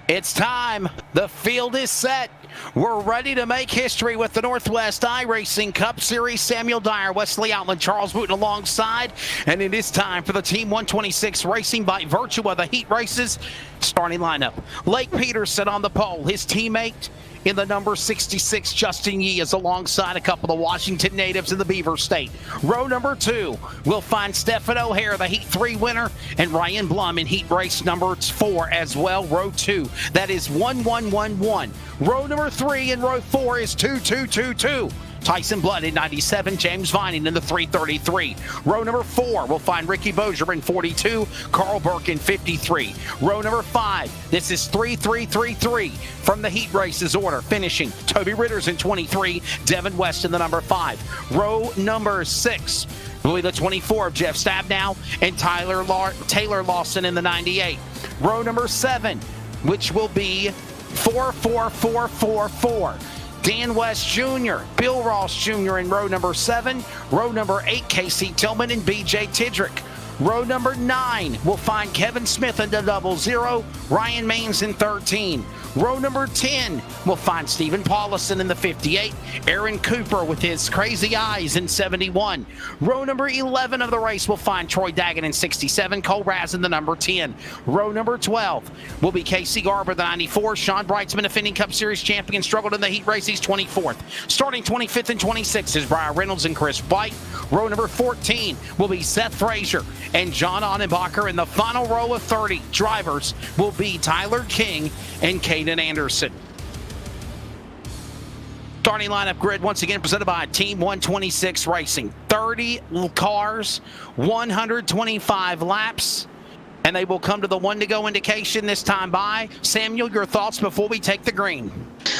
It's time. The field is set. We're ready to make history with the Northwest iRacing Cup Series. Samuel Dyer, Wesley Outland, Charles Wooten alongside. And it is time for the Team 126 Racing by virtue of the heat races. Starting lineup. Lake Peterson on the pole. His teammate in the number 66, Justin Yee, is alongside a couple of the Washington natives in the Beaver State. Row number 2, we'll find Stephen O'Hare, the Heat 3 winner, and Ryan Blum in Heat Race number 4 as well. Row 2, that is 1-1-1-1. Row number 3 and row 4 is 2-2-2-2. Tyson Blood in 97, James Vining in the 333. Row number 4, we'll find Ricky Bozier in 42, Carl Burke in 53. Row number 5, this is 3-3-3-3 from the heat races order, finishing Toby Ritters in 23, Devin West in the number 5. Row number 6 will be the 24 of Jeff Stabnow and Taylor Lawson in the 98. Row number 7, which will be 4-4-4-4-4. Dan West Jr., Bill Ross Jr. in row number 7. Row number 8, Casey Tillman and BJ Tidrick. Row number 9 will find Kevin Smith in the 00, Ryan Maines in 13. Row number 10 will find Stephen Paulison in the 58, Aaron Cooper with his crazy eyes in 71. Row number 11 of the race will find Troy Daggett in 67, Cole Raz in the number 10. Row number 12 will be Casey Garber, the 94. Sean Brightsman, defending Cup Series champion, struggled in the heat race. He's 24th. Starting 25th and 26th is Brian Reynolds and Chris White. Row number 14 will be Seth Frazier and John Onenbacher. In the final row of 30 drivers will be Tyler King and Caden Anderson. Starting lineup grid once again presented by Team 126 Racing. 30 cars, 125 laps, and they will come to the 1 to go indication this time by. Samuel, your thoughts before we take the green?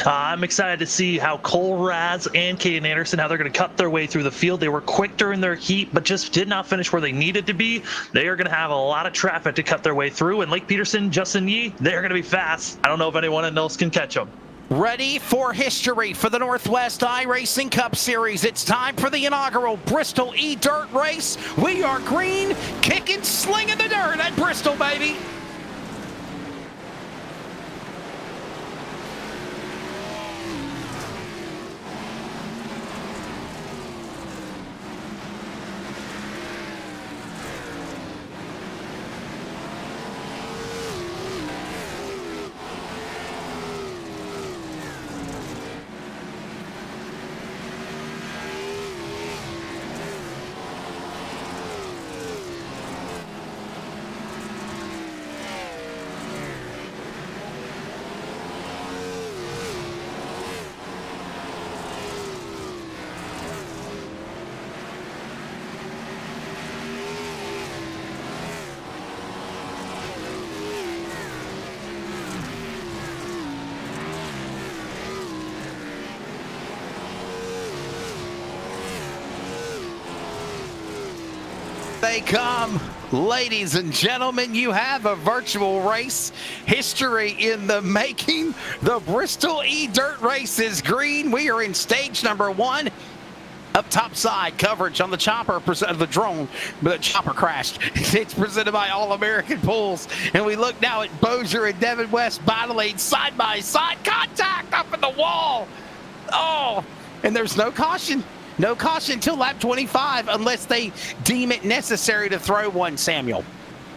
I'm excited to see how Cole Raz and Caden Anderson, how they're going to cut their way through the field. They were quick during their heat, but just did not finish where they needed to be. They are going to have a lot of traffic to cut their way through. And Lake Peterson, Justin Yee, they're going to be fast. I don't know if anyone else can catch them. Ready for history for the Northwest iRacing Cup Series. It's time for the inaugural Bristol E-Dirt Race. We are green, kicking, slinging the dirt at Bristol, baby. They come. Ladies and gentlemen, you have a virtual race. History in the making. The Bristol E-Dirt Race is green. We are in stage number 1. Up top side coverage on the chopper, the drone, but the chopper crashed. It's presented by All American Pools. And we look now at Bozier and Devin West battling side by side. Contact up in the wall. Oh, and there's no caution. No caution until lap 25 unless they deem it necessary to throw one, Samuel.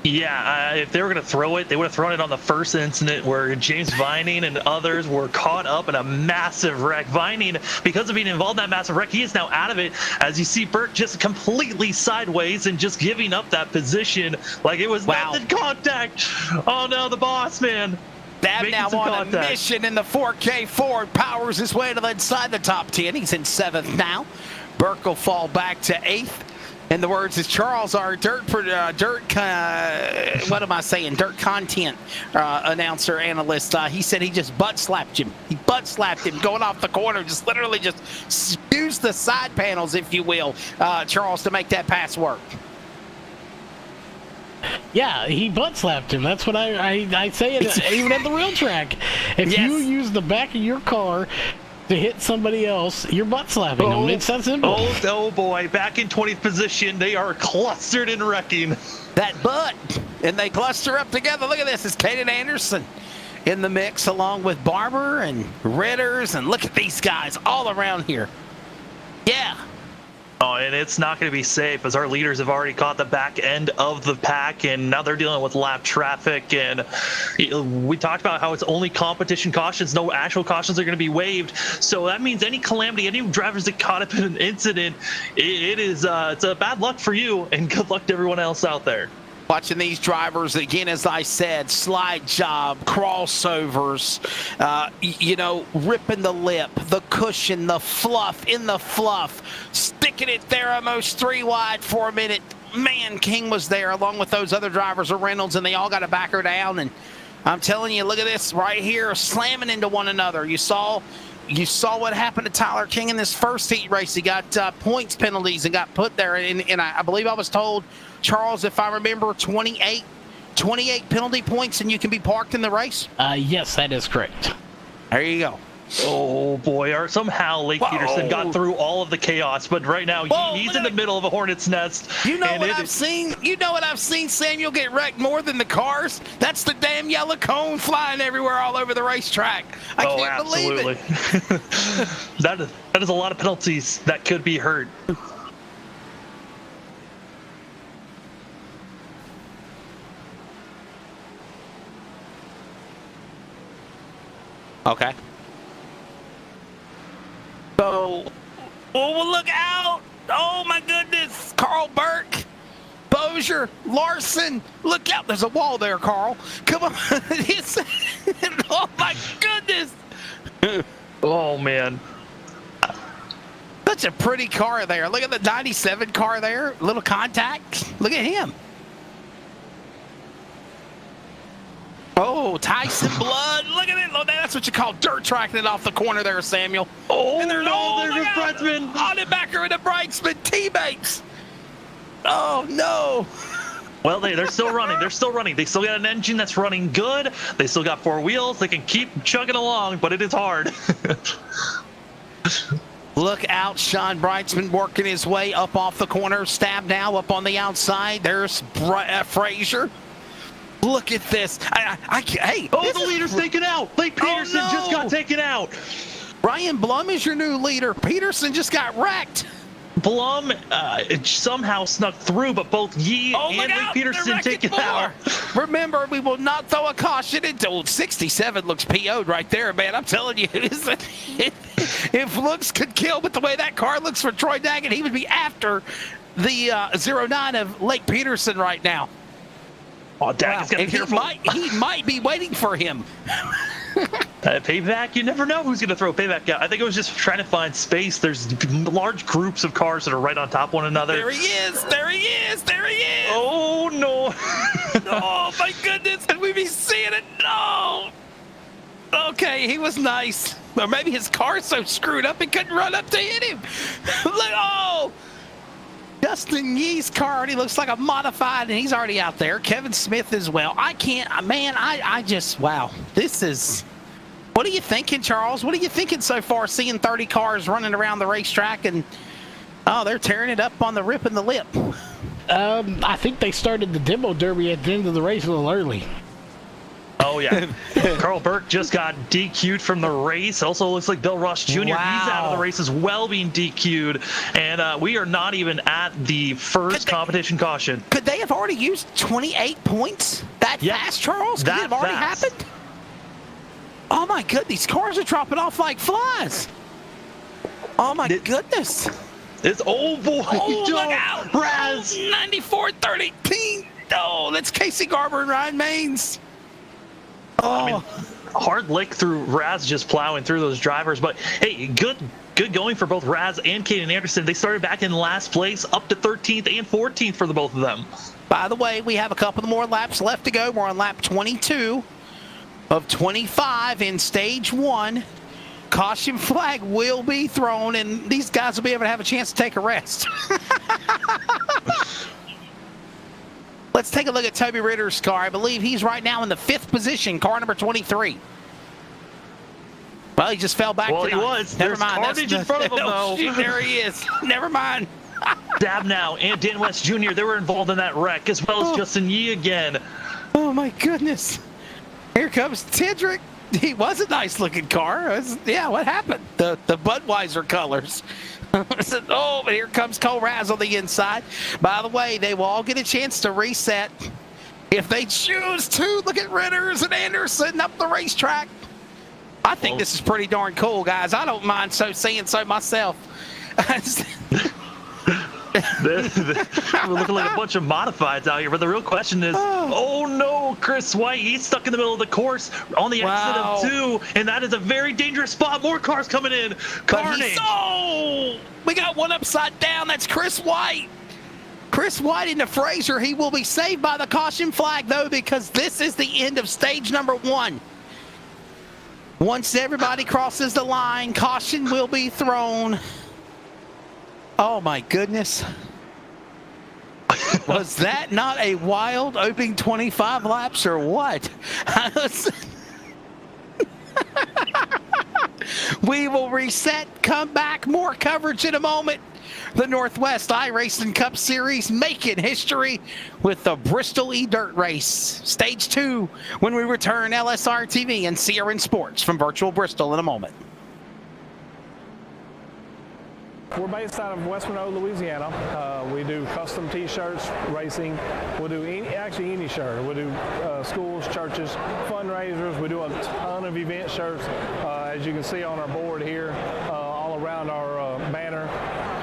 Yeah, if they were going to throw it, they would have thrown it on the first incident where James Vining and others were caught up in a massive wreck. Vining, because of being involved in that massive wreck, he is now out of it. As you see Burt just completely sideways and just giving up that position like it was nothing contact. Oh no, the boss man. Dab now on a mission in the 4K Ford, powers his way to the inside the top 10. He's in 7th now. Burke will fall back to 8th. In the words of Charles, our dirt content announcer analyst, he said he just butt slapped him. He butt slapped him going off the corner, just literally just used the side panels, if you will, Charles, to make that pass work. Yeah, he butt slapped him. That's what I say it even at the real track. If you use the back of your car to hit somebody else, you're butt slapping them. It's that simple. Oh boy, back in 20th position, they are clustered in wrecking. That butt, and they cluster up together. Look at this. It's Caden Anderson in the mix along with Barber and Ritters, and look at these guys all around here. Yeah. Oh, and it's not going to be safe as our leaders have already caught the back end of the pack, and now they're dealing with lap traffic. And we talked about how it's only competition cautions, no actual cautions are going to be waived. So that means any calamity, any drivers that caught up in an incident, it's a bad luck for you, and good luck to everyone else out there. Watching these drivers, again, as I said, slide job, crossovers, ripping the lip, the cushion, the fluff, in the fluff, sticking it there almost 3 wide for a minute. Man, King was there along with those other drivers of Reynolds, and they all got to back her down. And I'm telling you, look at this right here, slamming into one another. You saw what happened to Tyler King in this first heat race. He got points penalties and got put there. And I believe I was told, Charles, if I remember, 28 penalty points and you can be parked in the race? Yes, that is correct. There you go. Oh boy! Or somehow Lake Peterson got through all of the chaos, but right now he's in the middle of a hornet's nest. You know what I've seen? You know what I've seen, Samuel, get wrecked more than the cars? That's the damn yellow cone flying everywhere all over the racetrack. I can't believe it. that is a lot of penalties that could be hurt. Okay. So, oh, look out! Oh my goodness! Carl Burke, Bozier, Larson, look out! There's a wall there, Carl. Come on! Oh my goodness! Oh man! Such a pretty car there. Look at the '97 car there. Little contact. Look at him. Oh, Tyson Blood. Look at it. Oh, that's what you call dirt tracking it off the corner there, Samuel. Oh, and there's a Brightsman. Onnebacker and the Brightsman teammates. Oh, no. Well, they're still running. They're still running. They still got an engine that's running good. They still got 4 wheels. They can keep chugging along, but it is hard. Look out, Sean Brightsman working his way up off the corner. Stab now up on the outside. There's Frazier. Look at this. Hey. Oh, the leader's taken out. Lake Peterson just got taken out. Ryan Blum is your new leader. Peterson just got wrecked. Blum somehow snuck through, but both Yee and Lake Peterson taken out. Remember, we will not throw a caution until 67 looks PO'd right there, man. I'm telling you, if looks could kill, but the way that car looks for Troy Daggett, he would be after the 09 of Lake Peterson right now. Oh, Daggett's got to be careful. He might be waiting for him. Payback, you never know who's going to throw payback out. I think it was just trying to find space. There's large groups of cars that are right on top of one another. There he is. There he is. There he is. Oh, no. Oh, my goodness. Could we be seeing it? No. Okay, he was nice. Or maybe his car's so screwed up he couldn't run up to hit him. Look, oh. Justin Yee's car already looks like a modified, and he's already out there. Kevin Smith as well. I can't, man, I just, wow. This is, what are you thinking, Charles? What are you thinking so far, seeing 30 cars running around the racetrack, and, oh, they're tearing it up on the rip and the lip. I think they started the demo derby at the end of the race a little early. Oh, yeah. Carl Burke just got DQ'd from the race. Also looks like Bill Ross Jr. Wow. He's out of the race as well, being DQ'd. And we are not even at the first competition caution. Could they have already used 28 points that fast, Charles? Could it have already happened? Oh, my goodness. These cars are dropping off like flies. Oh, my goodness. It's, oh, boy. Oh, look out. Raz. 94-13. Oh, that's Casey Garber and Ryan Maines. Oh. I mean, hard lick through Raz just plowing through those drivers. But, hey, good going for both Raz and Caden Anderson. They started back in last place, up to 13th and 14th for the both of them. By the way, we have a couple more laps left to go. We're on lap 22 of 25 in stage 1. Caution flag will be thrown, and these guys will be able to have a chance to take a rest. Let's take a look at Toby Ritter's car. I believe he's right now in the 5th position, car number 23. Well, he just fell back. Well, tonight. He was. Never There's mind. carnage in front of him, though. Shoot, there he is. Never mind. Dab now and Dan West Jr., they were involved in that wreck, as well as Justin Yee again. Oh, my goodness. Here comes Tedrick. He was a nice-looking car. Yeah, what happened? The Budweiser colors. Oh, but here comes Cole Raz on the inside. By the way, they will all get a chance to reset if they choose to. Look at Ritters and Anderson up the racetrack. I think this is pretty darn cool, guys. I don't mind seeing so myself. We're looking like a bunch of modifieds out here, but the real question is, oh no, Chris White, he's stuck in the middle of the course on the exit of 2, and that is a very dangerous spot. More cars coming in. Carnage. Oh, we got one upside down. That's Chris White. Chris White into Frazier. He will be saved by the caution flag, though, because this is the end of stage number 1. Once everybody crosses the line, caution will be thrown. Oh, my goodness. Was that not a wild opening 25 laps or what? We will reset, come back, more coverage in a moment. The Northwest iRacing Cup Series making history with the Bristol E-Dirt Race. Stage 2 when we return. LSRTV and CRN Sports from virtual Bristol in a moment. We're based out of West Monroe, Louisiana. We do custom T-shirts, racing. We'll do any shirt. We'll do schools, churches, fundraisers. We do a ton of event shirts, as you can see on our board here, all around our banner.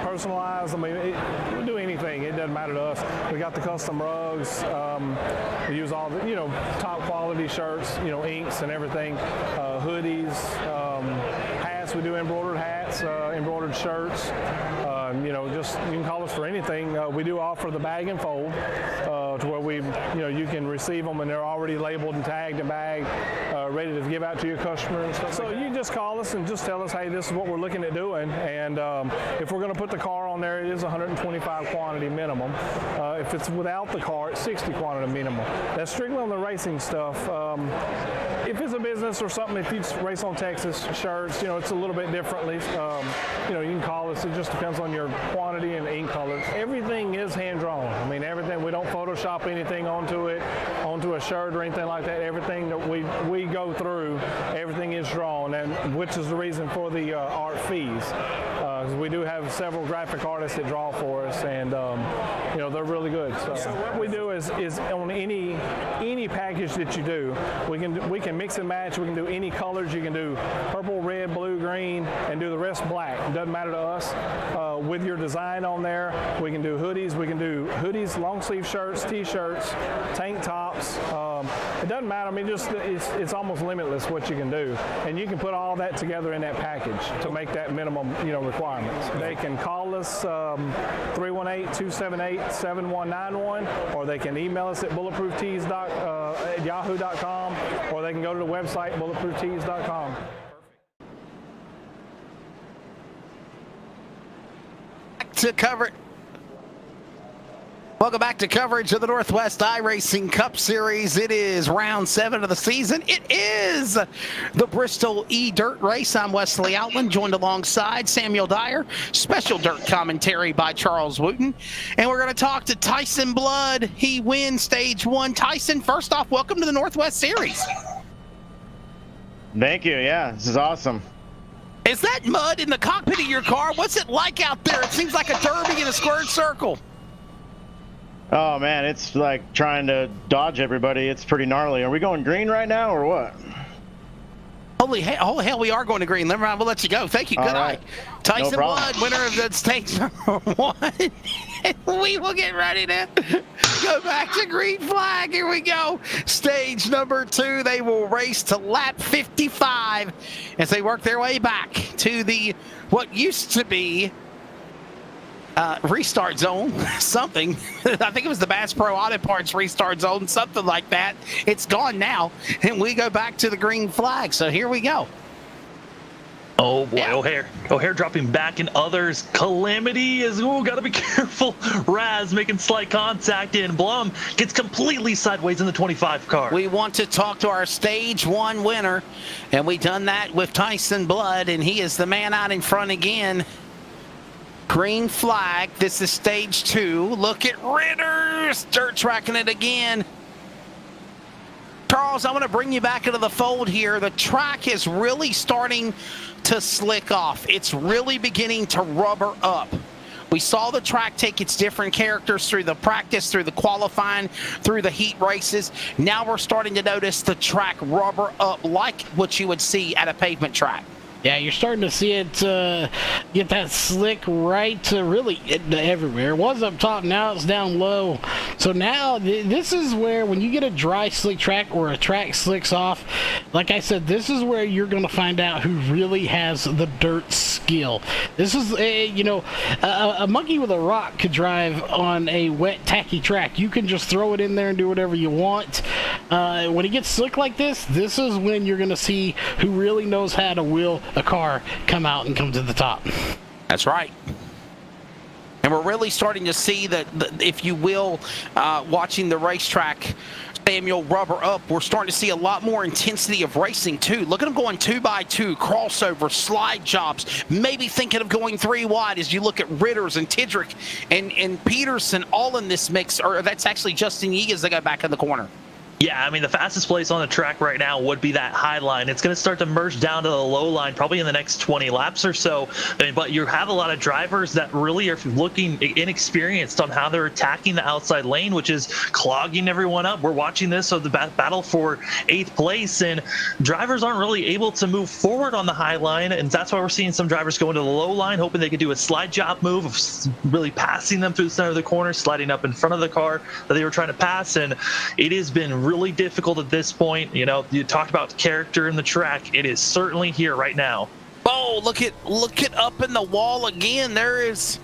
Personalized. I mean, we'll do anything. It doesn't matter to us. We got the custom rugs. We use all the, top quality shirts, inks and everything, hoodies, hats. We do embroidered hats, embroidered shirts. Just you can call us for anything. We do offer the bag and fold, to where you can receive them and they're already labeled and tagged and bagged, ready to give out to your customer and stuff. So you just call us and just tell us, hey, this is what we're looking at doing, and if we're going to put the car on there, it is 125 quantity minimum. If it's without the car, it's 60 quantity minimum. That's strictly on the racing stuff. If it's a business or something, if you race on Texas shirts, it's a little bit differently. You can call us. It just depends on your quantity and ink colors. Everything is hand drawn. I mean, everything. We don't Photoshop anything onto a shirt or anything like that. Everything that we go through, everything is drawn, and which is the reason for the art fees. We do have several graphic artists that draw for us, and they're really good. So what we do is on any package that you do, we can mix and match. We can do any colors. You can do purple, red, blue, green, and do the rest black. It doesn't matter to us. With your design on there, we can do hoodies. We can do hoodies, long sleeve shirts, T-shirts, tank tops. It doesn't matter. I mean, it's almost limitless what you can do, and you can put all that together in that package to make that minimum requirements. They can call us 318-278-7191, or they can email us at bulletprooftees@yahoo.com, or they can go to the website bulletprooftees.com. To cover it. Welcome back to coverage of the Northwest iRacing Cup Series. It is round 7 of the season. It is the Bristol E-Dirt Race. I'm Wesley Outland, joined alongside Samuel Dyer. Special dirt commentary by Charles Wooten. And we're going to talk to Tyson Blood. He wins stage 1. Tyson, first off, welcome to the Northwest Series. Thank you. Yeah, this is awesome. Is that mud in the cockpit of your car? What's it like out there? It seems like a derby in a squared circle. Oh man, it's like trying to dodge everybody. It's pretty gnarly. Are we going green right now or what? Holy hell, we are going to green. Never mind, we'll let you go. Thank you. Good night. Tyson Blood, winner of the stage number 1. We will get ready to go back to green flag. Here we go. Stage number 2. They will race to lap 55 as they work their way back to the what used to be restart zone, something. I think it was the Bass Pro Auto Parts restart zone, something like that. It's gone now, and we go back to the green flag. So here we go. Oh boy, O'Hare dropping back in others. Calamity is, gotta be careful. Raz making slight contact, and Blum gets completely sideways in the 25 car. We want to talk to our stage 1 winner, and we done that with Tyson Blood, and he is the man out in front again. Green flag. This is stage 2. Look at Ritter's dirt tracking it again. Charles, I want to bring you back into the fold here. The track is really starting to slick off. It's really beginning to rubber up. We saw the track take its different characters through the practice, through the qualifying, through the heat races. Now we're starting to notice the track rubber up like what you would see at a pavement track. Yeah, you're starting to see it get that slick right to really everywhere. It was up top, now it's down low. So now this is where when you get a dry slick track or a track slicks off, like I said, this is where you're going to find out who really has the dirt skill. This is, a monkey with a rock could drive on a wet, tacky track. You can just throw it in there and do whatever you want. When it gets slick like this is when you're going to see who really knows how to wheel a car come out and come to the top. That's right. And we're really starting to see that, if you will, watching the racetrack, Samuel, rubber up, we're starting to see a lot more intensity of racing too. Look at them going 2x2, crossover, slide jobs, maybe thinking of going 3 wide as you look at Ritters and Tidrick and Peterson all in this mix, or that's actually Justin Yee as they go back in the corner. Yeah, I mean, the fastest place on the track right now would be that high line. It's going to start to merge down to the low line probably in the next 20 laps or so. But you have a lot of drivers that really are looking inexperienced on how they're attacking the outside lane, which is clogging everyone up. We're watching this, so the battle for 8th place, and drivers aren't really able to move forward on the high line, and that's why we're seeing some drivers go into the low line, hoping they could do a slide job move of really passing them through the center of the corner, sliding up in front of the car that they were trying to pass, and it has been really difficult at this point. You know, you talked about character in the track. It is certainly here right now. Oh, look at up in the wall again. There is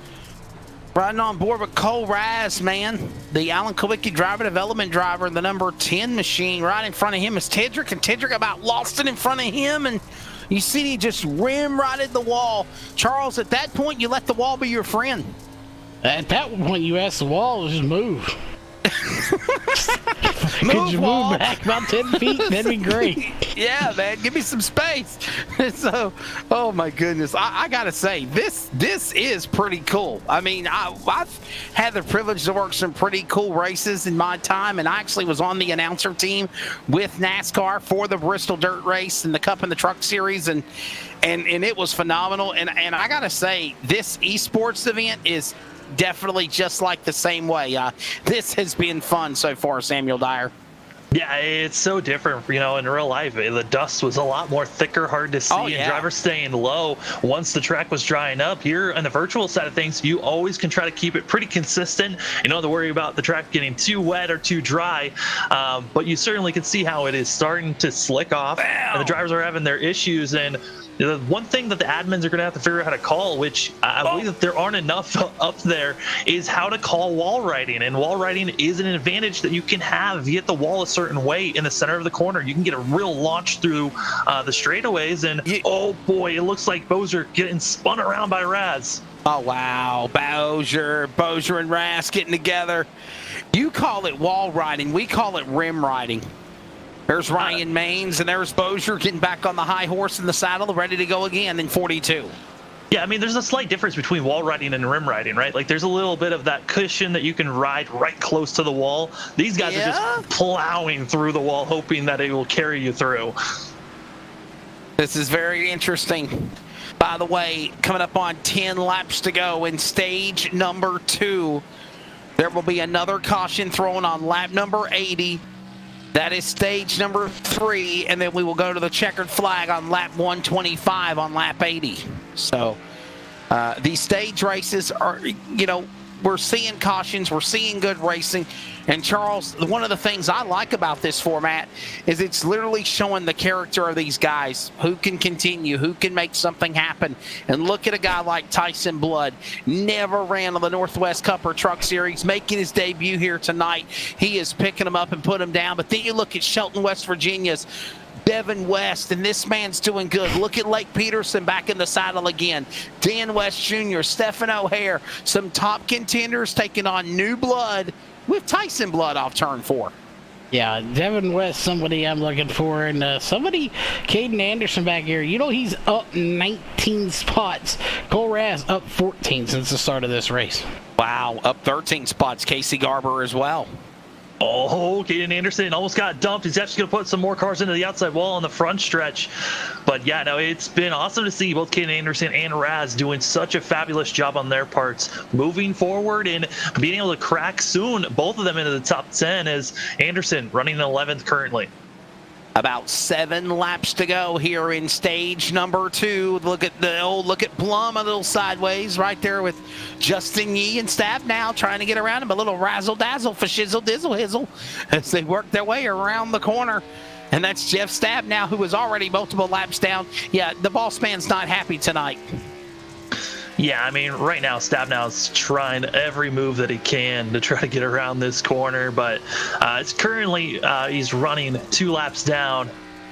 riding on board with Cole Raz, man. The Alan Kowicki driver development driver, the number 10 machine. Right in front of him is Tidrick, and Tidrick about lost it in front of him, and you see he just rim-righted the wall. Charles, at that point, you let the wall be your friend. At that point, you ask the wall to just move. Could you wall. move back about 10 feet? That'd be great. Yeah, man, give me some space. So, oh my goodness, I gotta say, this is pretty cool. I mean, I've had the privilege to work some pretty cool races in my time, and I actually was on the announcer team with NASCAR for the Bristol Dirt Race and the Cup and the Truck Series, and it was phenomenal. And I gotta say, this esports event is definitely just like the same way. This has been fun so far, Samuel Dyer. Yeah, it's so different, you know, in real life. The dust was a lot more thicker, hard to see, and drivers staying low once the track was drying up. Here on the virtual side of things, you always can try to keep it pretty consistent. You don't have to worry about the track getting too wet or too dry, but you certainly can see how it is starting to slick off, and the drivers are having their issues. And the one thing that the admins are going to have to figure out how to call, which I believe that there aren't enough up there, is how to call wall riding. And wall riding is an advantage that you can have if you hit the wall a certain way in the center of the corner. You can get a real launch through the straightaways. And oh boy, it looks like Bozier getting spun around by Raz. Oh wow, Bozier and Raz getting together. You call it wall riding, we call it rim riding. There's Ryan Maines, and there's Bozier getting back on the high horse in the saddle, ready to go again in 42. Yeah, I mean, there's a slight difference between wall riding and rim riding, right? Like, there's a little bit of that cushion that you can ride right close to the wall. These guys are just plowing through the wall, hoping that it will carry you through. This is very interesting. By the way, coming up on 10 laps to go in stage number 2, there will be another caution thrown on lap number 80. That is stage number 3, and then we will go to the checkered flag on lap 125 on lap 80. So these stage races are, you know, we're seeing cautions, we're seeing good racing. And Charles, one of the things I like about this format is it's literally showing the character of these guys, who can continue, who can make something happen. And look at a guy like Tyson Blood, never ran on the Northwest Cup or Truck Series, making his debut here tonight. He is picking them up and putting them down. But then you look at Shelton, West Virginia's Devin West, and this man's doing good. Look at Lake Peterson back in the saddle again. Dan West Jr., Stephen O'Hare, some top contenders taking on new blood with Tyson Blood off turn 4. Yeah, Devin West, somebody I'm looking for, and somebody, Caden Anderson back here. You know, he's up 19 spots. Cole Raz up 14 since the start of this race. Wow, up 13 spots. Casey Garber as well. Oh, Caden Anderson almost got dumped. He's actually going to put some more cars into the outside wall on the front stretch. But yeah, no, it's been awesome to see both Caden Anderson and Raz doing such a fabulous job on their parts, moving forward and being able to crack soon both of them into the top 10, as Anderson running 11th currently. About 7 laps to go here in stage number 2. Look at Blum a little sideways right there with Justin Yee and Stab now trying to get around him. A little razzle dazzle for shizzle dizzle hizzle as they work their way around the corner. And that's Jeff Stab now, who was already multiple laps down. Yeah, the boss man's not happy tonight. Yeah, I mean, right now, Stabnow's trying every move that he can to try to get around this corner, but it's currently he's running 2 laps down.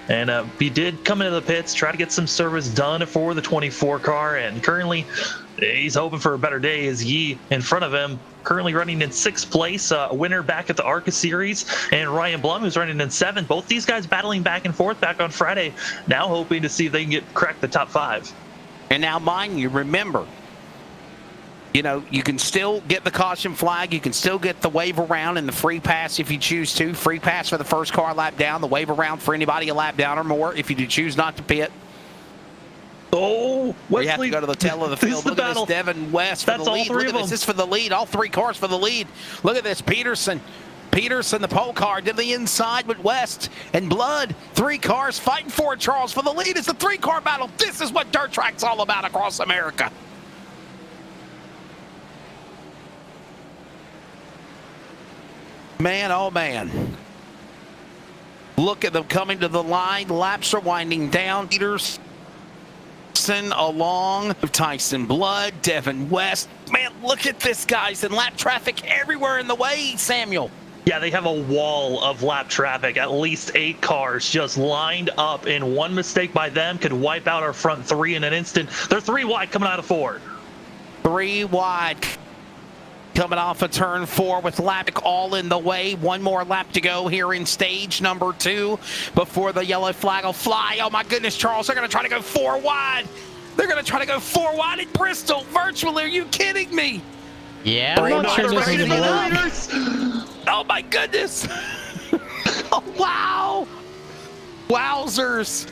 And he did come into the pits, try to get some service done for the 24 car, and currently he's hoping for a better day as Yi in front of him, currently running in 6th place, winner back at the ARCA Series, and Ryan Blum, who's running in 7th. Both these guys battling back and forth back on Friday, now hoping to see if they can crack the top 5. And now, mind you, remember, you know, you can still get the caution flag. You can still get the wave around and the free pass if you choose to. Free pass for the first car lap down, the wave around for anybody a lap down or more if you choose not to pit. Oh, Wesley, we have to go to the tail of the field. Look at this, Devin West for the lead. Look at this. This is for the lead. All 3 cars for the lead. Look at this, Peterson, the pole car to the inside with West and Blood. 3 cars fighting for it, Charles, for the lead. It's a 3-car battle. This is what dirt track's all about across America. Man, oh man. Look at them coming to the line. Laps are winding down. Peterson along. Tyson Blood, Devin West. Man, look at this, guys. And lap traffic everywhere in the way, Samuel. Yeah, they have a wall of lap traffic. At least 8 cars just lined up, and one mistake by them could wipe out our front 3 in an instant. They're 3 wide coming out of 4. 3 wide. Coming off of turn 4 with lap all in the way. 1 more lap to go here in stage number 2 before the yellow flag will fly. Oh my goodness, Charles, they're going to try to go 4 wide. They're going to try to go 4 wide in Bristol. Virtually, are you kidding me? Yeah, I'm not sure this is going to work. Oh my goodness. Oh, wow. Wowzers.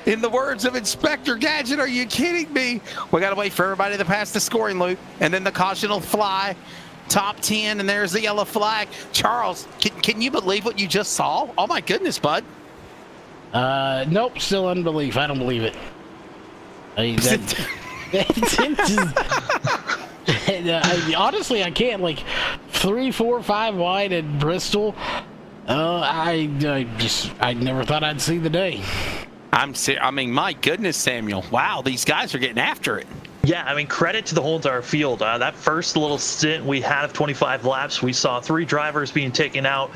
In the words of Inspector Gadget, are you kidding me? We got to wait for everybody to pass the scoring loop, and then the caution will fly. Top 10, and there's the yellow flag. Charles, can you believe what you just saw? Oh my goodness, bud. Nope, still unbelief. I don't believe it. Honestly, I can't. Like 3, 4, 5 wide at Bristol. I never thought I'd see the day. I mean, my goodness, Samuel. Wow, these guys are getting after it. Yeah, I mean, credit to the whole entire field. That first little stint we had of 25 laps, we saw 3 drivers being taken out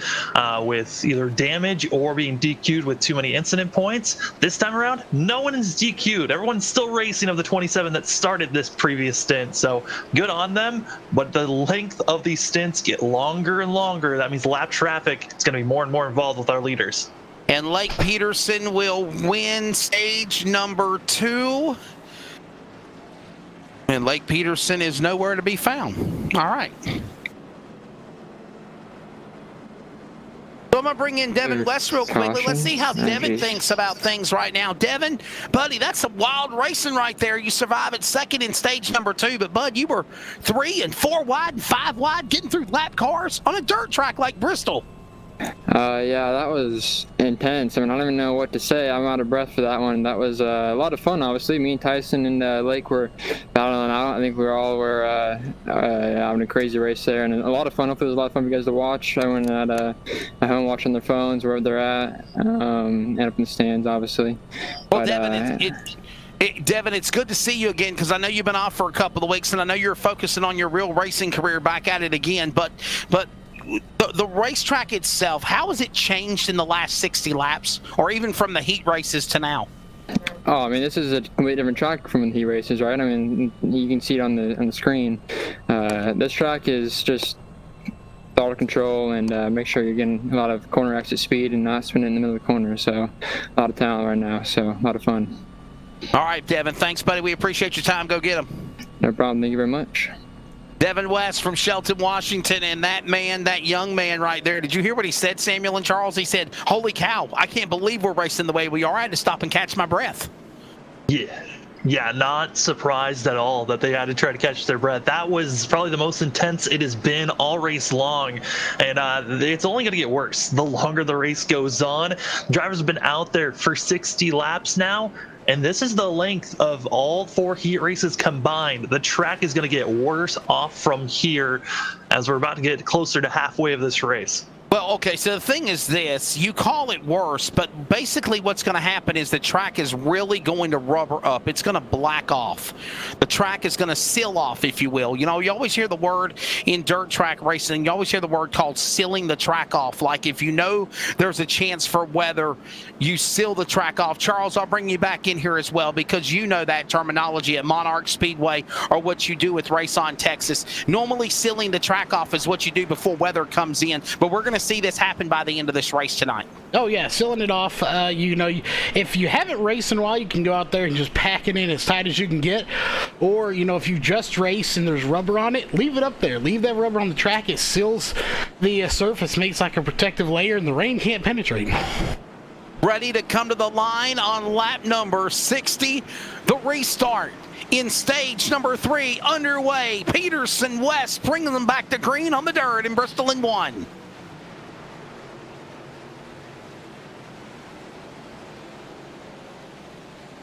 with either damage or being DQ'd with too many incident points. This time around, no one is DQ'd. Everyone's still racing of the 27 that started this previous stint. So good on them, but the length of these stints get longer and longer. That means lap traffic is going to be more and more involved with our leaders. And Lake Peterson will win stage number 2. And Lake Peterson is nowhere to be found. All right. So I'm going to bring in Devin West real quickly. Let's see how Devin thinks about things right now. Devin, buddy, that's some wild racing right there. You survive at 2nd in stage number 2. But, bud, you were 3 and 4 wide and 5 wide getting through lap cars on a dirt track like Bristol. Yeah, that was intense. I mean, I don't even know what to say. I'm out of breath for that one. That was a lot of fun, obviously. Me and Tyson and Lake were battling out. I think we all were having a crazy race there, and a lot of fun. Hopefully it was a lot of fun for you guys to watch. Everyone at home watching their phones, wherever they're at, and up in the stands, obviously. Well, but, Devin, Devin, it's good to see you again, because I know you've been off for a couple of weeks, and I know you're focusing on your real racing career back at it again, but the racetrack itself, how has it changed in the last 60 laps, or even from the heat races to now? Oh, I mean, this is a completely different track from the heat races, right? I mean, you can see it on the screen. This track is just throttle control and make sure you're getting a lot of corner exit speed and not spinning in the middle of the corner. So a lot of talent right now, so a lot of fun. All right, Devin, thanks, buddy. We appreciate your time. Go get them. No problem. Thank you very much. Devin West from Shelton, Washington, and that young man right there. Did you hear what he said, Samuel and Charles? He said, holy cow, I can't believe we're racing the way we are. I had to stop and catch my breath. Yeah, not surprised at all that they had to try to catch their breath. That was probably the most intense it has been all race long, and it's only going to get worse the longer the race goes on. Drivers have been out there for 60 laps now, and this is the length of all 4 heat races combined. The track is going to get worse off from here as we're about to get closer to halfway of this race. Well, okay, so the thing is this, you call it worse, but basically what's going to happen is the track is really going to rubber up. It's going to black off. The track is going to seal off, if you will. You know, you always hear the word in dirt track racing, you always hear the word called sealing the track off. Like if you know there's a chance for weather, you seal the track off. Charles, I'll bring you back in here as well because you know that terminology at Monarch Speedway or what you do with Race On Texas. Normally sealing the track off is what you do before weather comes in, but we're going to see this happen by the end of this race tonight. Oh yeah, sealing it off. You know, if you haven't raced in a while, you can go out there and just pack it in as tight as you can get. Or, you know, if you just race and there's rubber on it, leave it up there. Leave that rubber on the track. It seals the surface, makes like a protective layer, and the rain can't penetrate. Ready to come to the line on lap number 60. The restart in stage number 3 underway. Peterson West bringing them back to green on the dirt in Bristol in 1.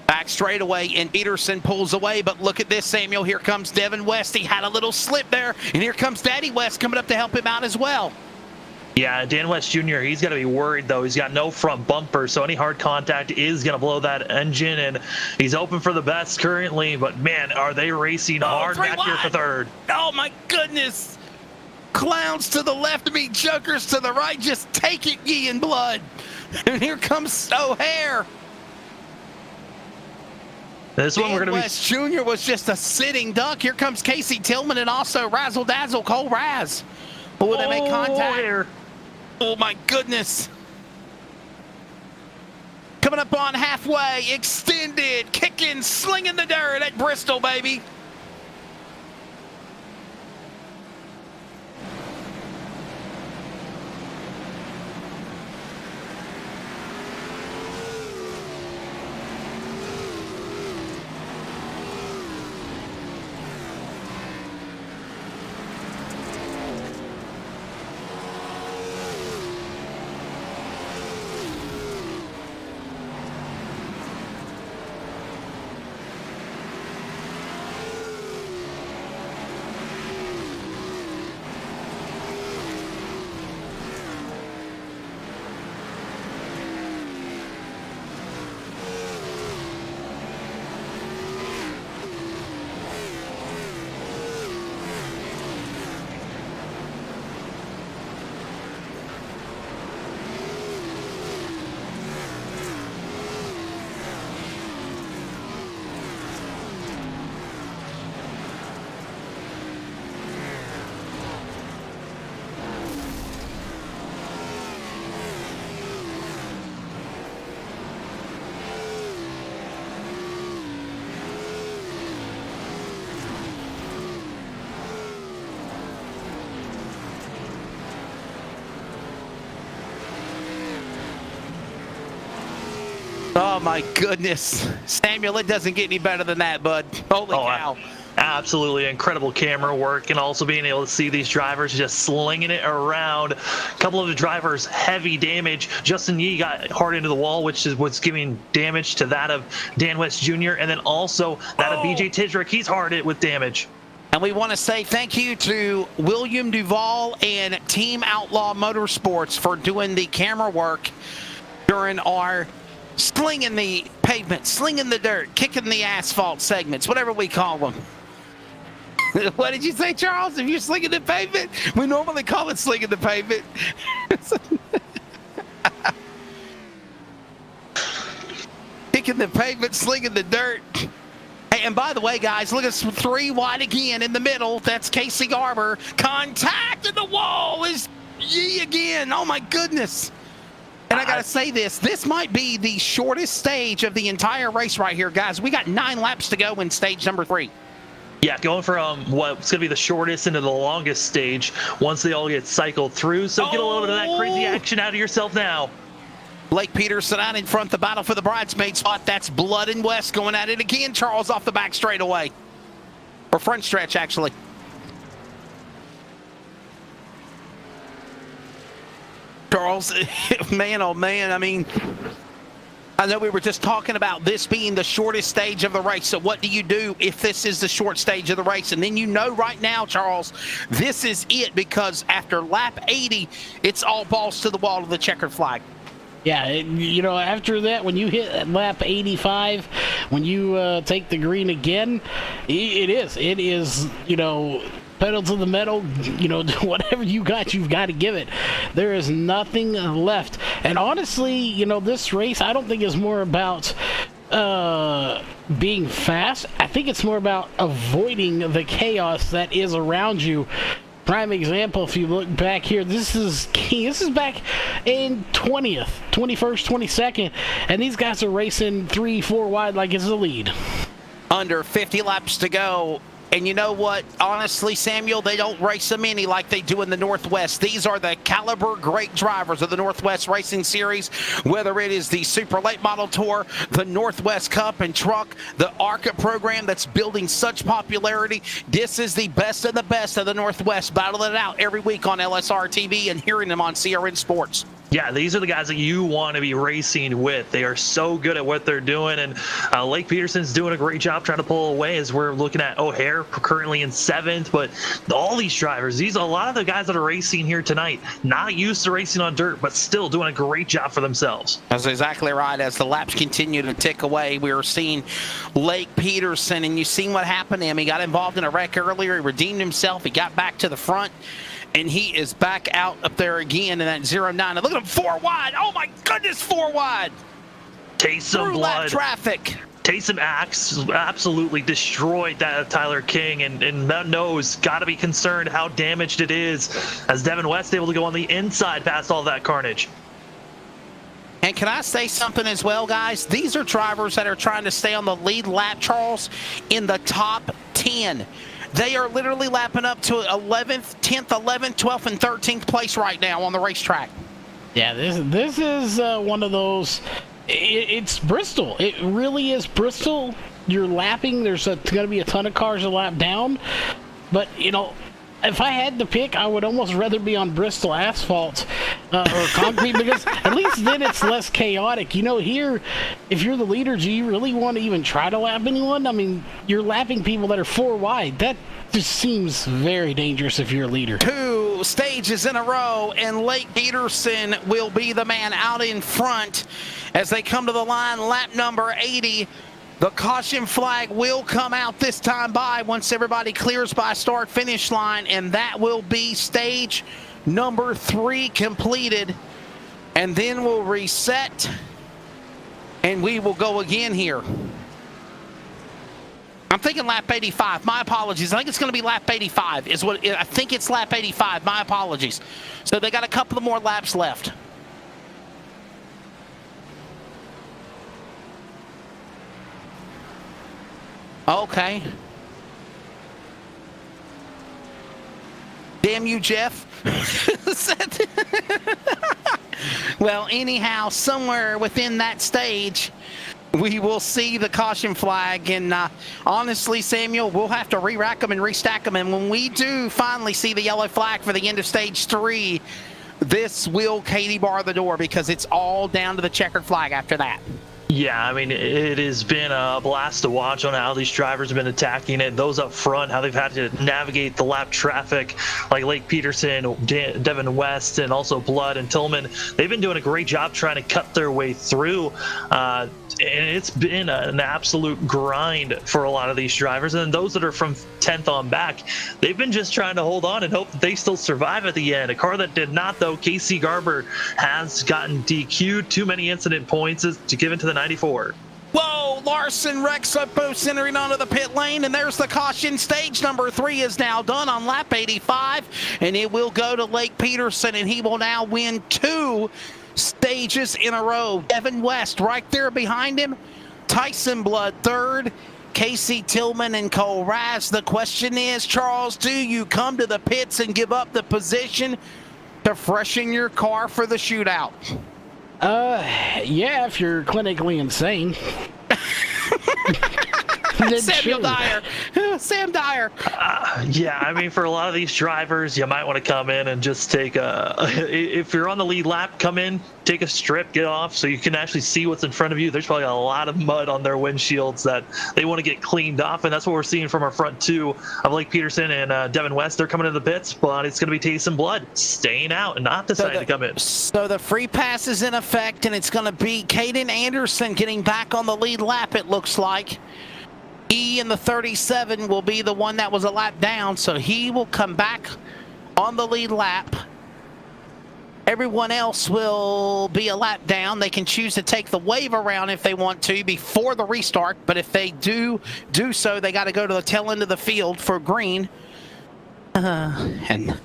Back straightaway, and Peterson pulls away, but look at this, Samuel. Here comes Devin West. He had a little slip there, and here comes Daddy West coming up to help him out as well. Yeah, Dan West Jr., he's got to be worried, though. He's got no front bumper, so any hard contact is going to blow that engine, and he's open for the best currently, but, man, are they racing hard back here for third. Oh, my goodness. Clowns to the left of me, jokers to the right. Just take it, ye in blood. And here comes O'Hare. This one we're going to be... West Jr. was just a sitting duck. Here comes Casey Tillman and also Razzle Dazzle Cole Raz. Will they make contact? Oh, my goodness. Coming up on halfway, extended, kicking, slinging the dirt at Bristol, baby. Oh, my goodness. Samuel, it doesn't get any better than that, bud. Holy cow. Absolutely incredible camera work, and also being able to see these drivers just slinging it around. A couple of the drivers, heavy damage. Justin Yee got hard into the wall, which is what's giving damage to that of Dan West Jr., and then also that of BJ Tidrick. He's hard hit with damage. And we want to say thank you to William Duvall and Team Outlaw Motorsports for doing the camera work during our slinging the pavement, slinging the dirt, kicking the asphalt segments, whatever we call them. What did you say, Charles? If you're slinging the pavement? We normally call it slinging the pavement. Kicking the pavement, slinging the dirt. Hey, and by the way, guys, look at 3 wide again in the middle. That's Casey Garber. Contact in the wall is Yee again. Oh, my goodness. And I got to say this might be the shortest stage of the entire race right here, guys. We got 9 laps to go in stage number 3. Yeah, going from what's going to be the shortest into the longest stage once they all get cycled through. So get a little bit of that crazy action out of yourself now. Blake Peterson out in front, the battle for the bridesmaid spot. That's Blood and West going at it again. Charles off the back straightaway. Or front stretch, actually. Charles, man, oh man, I mean, I know we were just talking about this being the shortest stage of the race. So what do you do if this is the short stage of the race? And then you know right now, Charles, this is it, because after lap 80, it's all balls to the wall of the checkered flag. Yeah, after that, when you hit lap 85, when you take the green again, it is, pedal to the metal, whatever you got, you've got to give it. There is nothing left. And honestly, this race, I don't think is more about being fast. I think it's more about avoiding the chaos that is around you. Prime example, if you look back here, this is back in 20th, 21st, 22nd, and these guys are racing 3-4 wide like it's the lead. Under 50 laps to go. And you know what? Honestly, Samuel, they don't race them any like they do in the Northwest. These are the caliber great drivers of the Northwest Racing Series, whether it is the Super Late Model Tour, the Northwest Cup and Truck, the ARCA program that's building such popularity. This is the best of the Northwest, battling it out every week on LSRTV and hearing them on CRN Sports. Yeah, these are the guys that you want to be racing with. They are so good at what they're doing, and Lake Peterson's doing a great job trying to pull away as we're looking at O'Hare currently in 7th. But a lot of the guys that are racing here tonight, not used to racing on dirt, but still doing a great job for themselves. That's exactly right. As the laps continue to tick away, we are seeing Lake Peterson, and you've seen what happened to him. He got involved in a wreck earlier. He redeemed himself. He got back to the front. And he is back out up there again in that 0-9. And look at him, 4 wide. Oh, my goodness, 4 wide. Taste some blood. Traffic. Taysom absolutely destroyed that Tyler King, and that nose got to be concerned how damaged it is, as Devin West able to go on the inside past all that carnage. And can I say something as well, guys? These are drivers that are trying to stay on the lead lap, Charles, in the top 10. They are literally lapping up to 11th, 10th, 11th, 12th, and 13th place right now on the racetrack. Yeah, this is one of those. It's Bristol. It really is Bristol. You're lapping. There's going to be a ton of cars to lap down. But, if I had to pick, I would almost rather be on Bristol asphalt or concrete, because at least then it's less chaotic. Here, if you're the leader, do you really want to even try to lap anyone? I mean, you're lapping people that are 4 wide. That just seems very dangerous if you're a leader. 2 stages in a row, and Lake Peterson will be the man out in front as they come to the line, lap number 80. The caution flag will come out this time by once everybody clears by start-finish line, and that will be stage number 3 completed. And then we'll reset, and we will go again here. I'm thinking lap 85. My apologies. I think it's going to be lap 85 is what I think. It's lap 85. My apologies. So they got a couple of more laps left. Okay. Damn you, Jeff. Well, anyhow, somewhere within that stage, we will see the caution flag. And honestly, Samuel, we'll have to re-rack them and restack them. And when we do finally see the yellow flag for the end of stage 3, this will Katie bar the door, because it's all down to the checkered flag after that. Yeah, I mean, it has been a blast to watch on how these drivers have been attacking it. Those up front, how they've had to navigate the lap traffic, like Lake Peterson, Devin West, and also Blood and Tillman. They've been doing a great job trying to cut their way through. And it's been an absolute grind for a lot of these drivers. And those that are from 10th on back, they've been just trying to hold on and hope that they still survive at the end. A car that did not, though, Casey Garber, has gotten DQ'd. Too many incident points to give it to the 94. Whoa, Larson Rex both entering onto the pit lane, and there's the caution. Stage number 3 is now done on lap 85, and it will go to Lake Peterson, and he will now win 2 stages in a row. Devin West right there behind him. Tyson Blood 3rd. Casey Tillman and Cole Raz. The question is, Charles, do you come to the pits and give up the position to freshen your car for the shootout? Yeah, if you're clinically insane. Samuel Dyer. Sam Dyer. Yeah, I mean, for a lot of these drivers, you might want to come in and just take if you're on the lead lap, come in, take a strip, get off, so you can actually see what's in front of you. There's probably a lot of mud on their windshields that they want to get cleaned off, and that's what we're seeing from our front two of Blake Peterson and Devin West. They're coming into the pits, but it's going to be Tyson Blood staying out and not deciding to come in. So the free pass is in effect, and it's going to be Caden Anderson getting back on the lead lap, it looks like. He in the 37 will be the one that was a lap down, so he will come back on the lead lap. Everyone else will be a lap down. They can choose to take the wave around if they want to before the restart, but if they do so, they got to go to the tail end of the field for green. And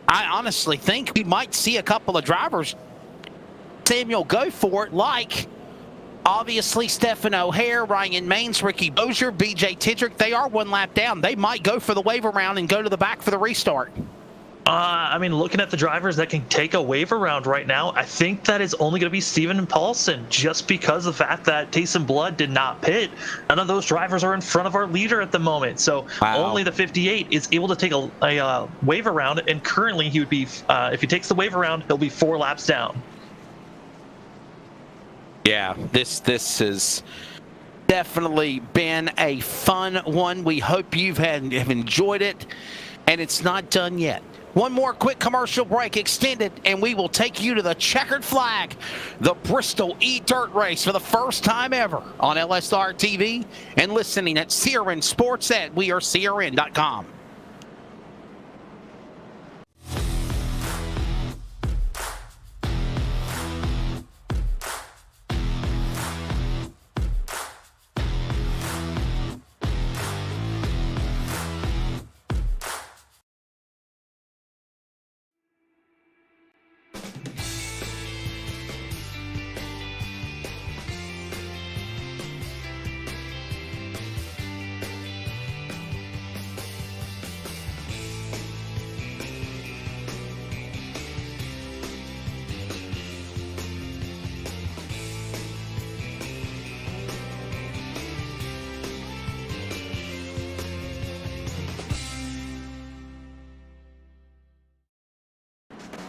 I honestly think we might see a couple of drivers, Samuel, go for it, like obviously Stephen O'Hare, Ryan Maines, Ricky Bozier, BJ Tidrick. They are one lap down. They might go for the wave around and go to the back for the restart. I mean, looking at the drivers that can take a wave around right now, I think that is only going to be Steven Paulson, just because of the fact that Tyson Blood did not pit. None of those drivers are in front of our leader at the moment, so only the 58 is able to take a wave around, and currently he would be, if he takes the wave around, he'll be 4 laps down. Yeah, this has definitely been a fun one. We hope have enjoyed it, and it's not done yet. One more quick commercial break extended, and we will take you to the checkered flag, the Bristol E-Dirt Race for the first time ever on LSRTV, and listening at CRN Sports at wearecrn.com.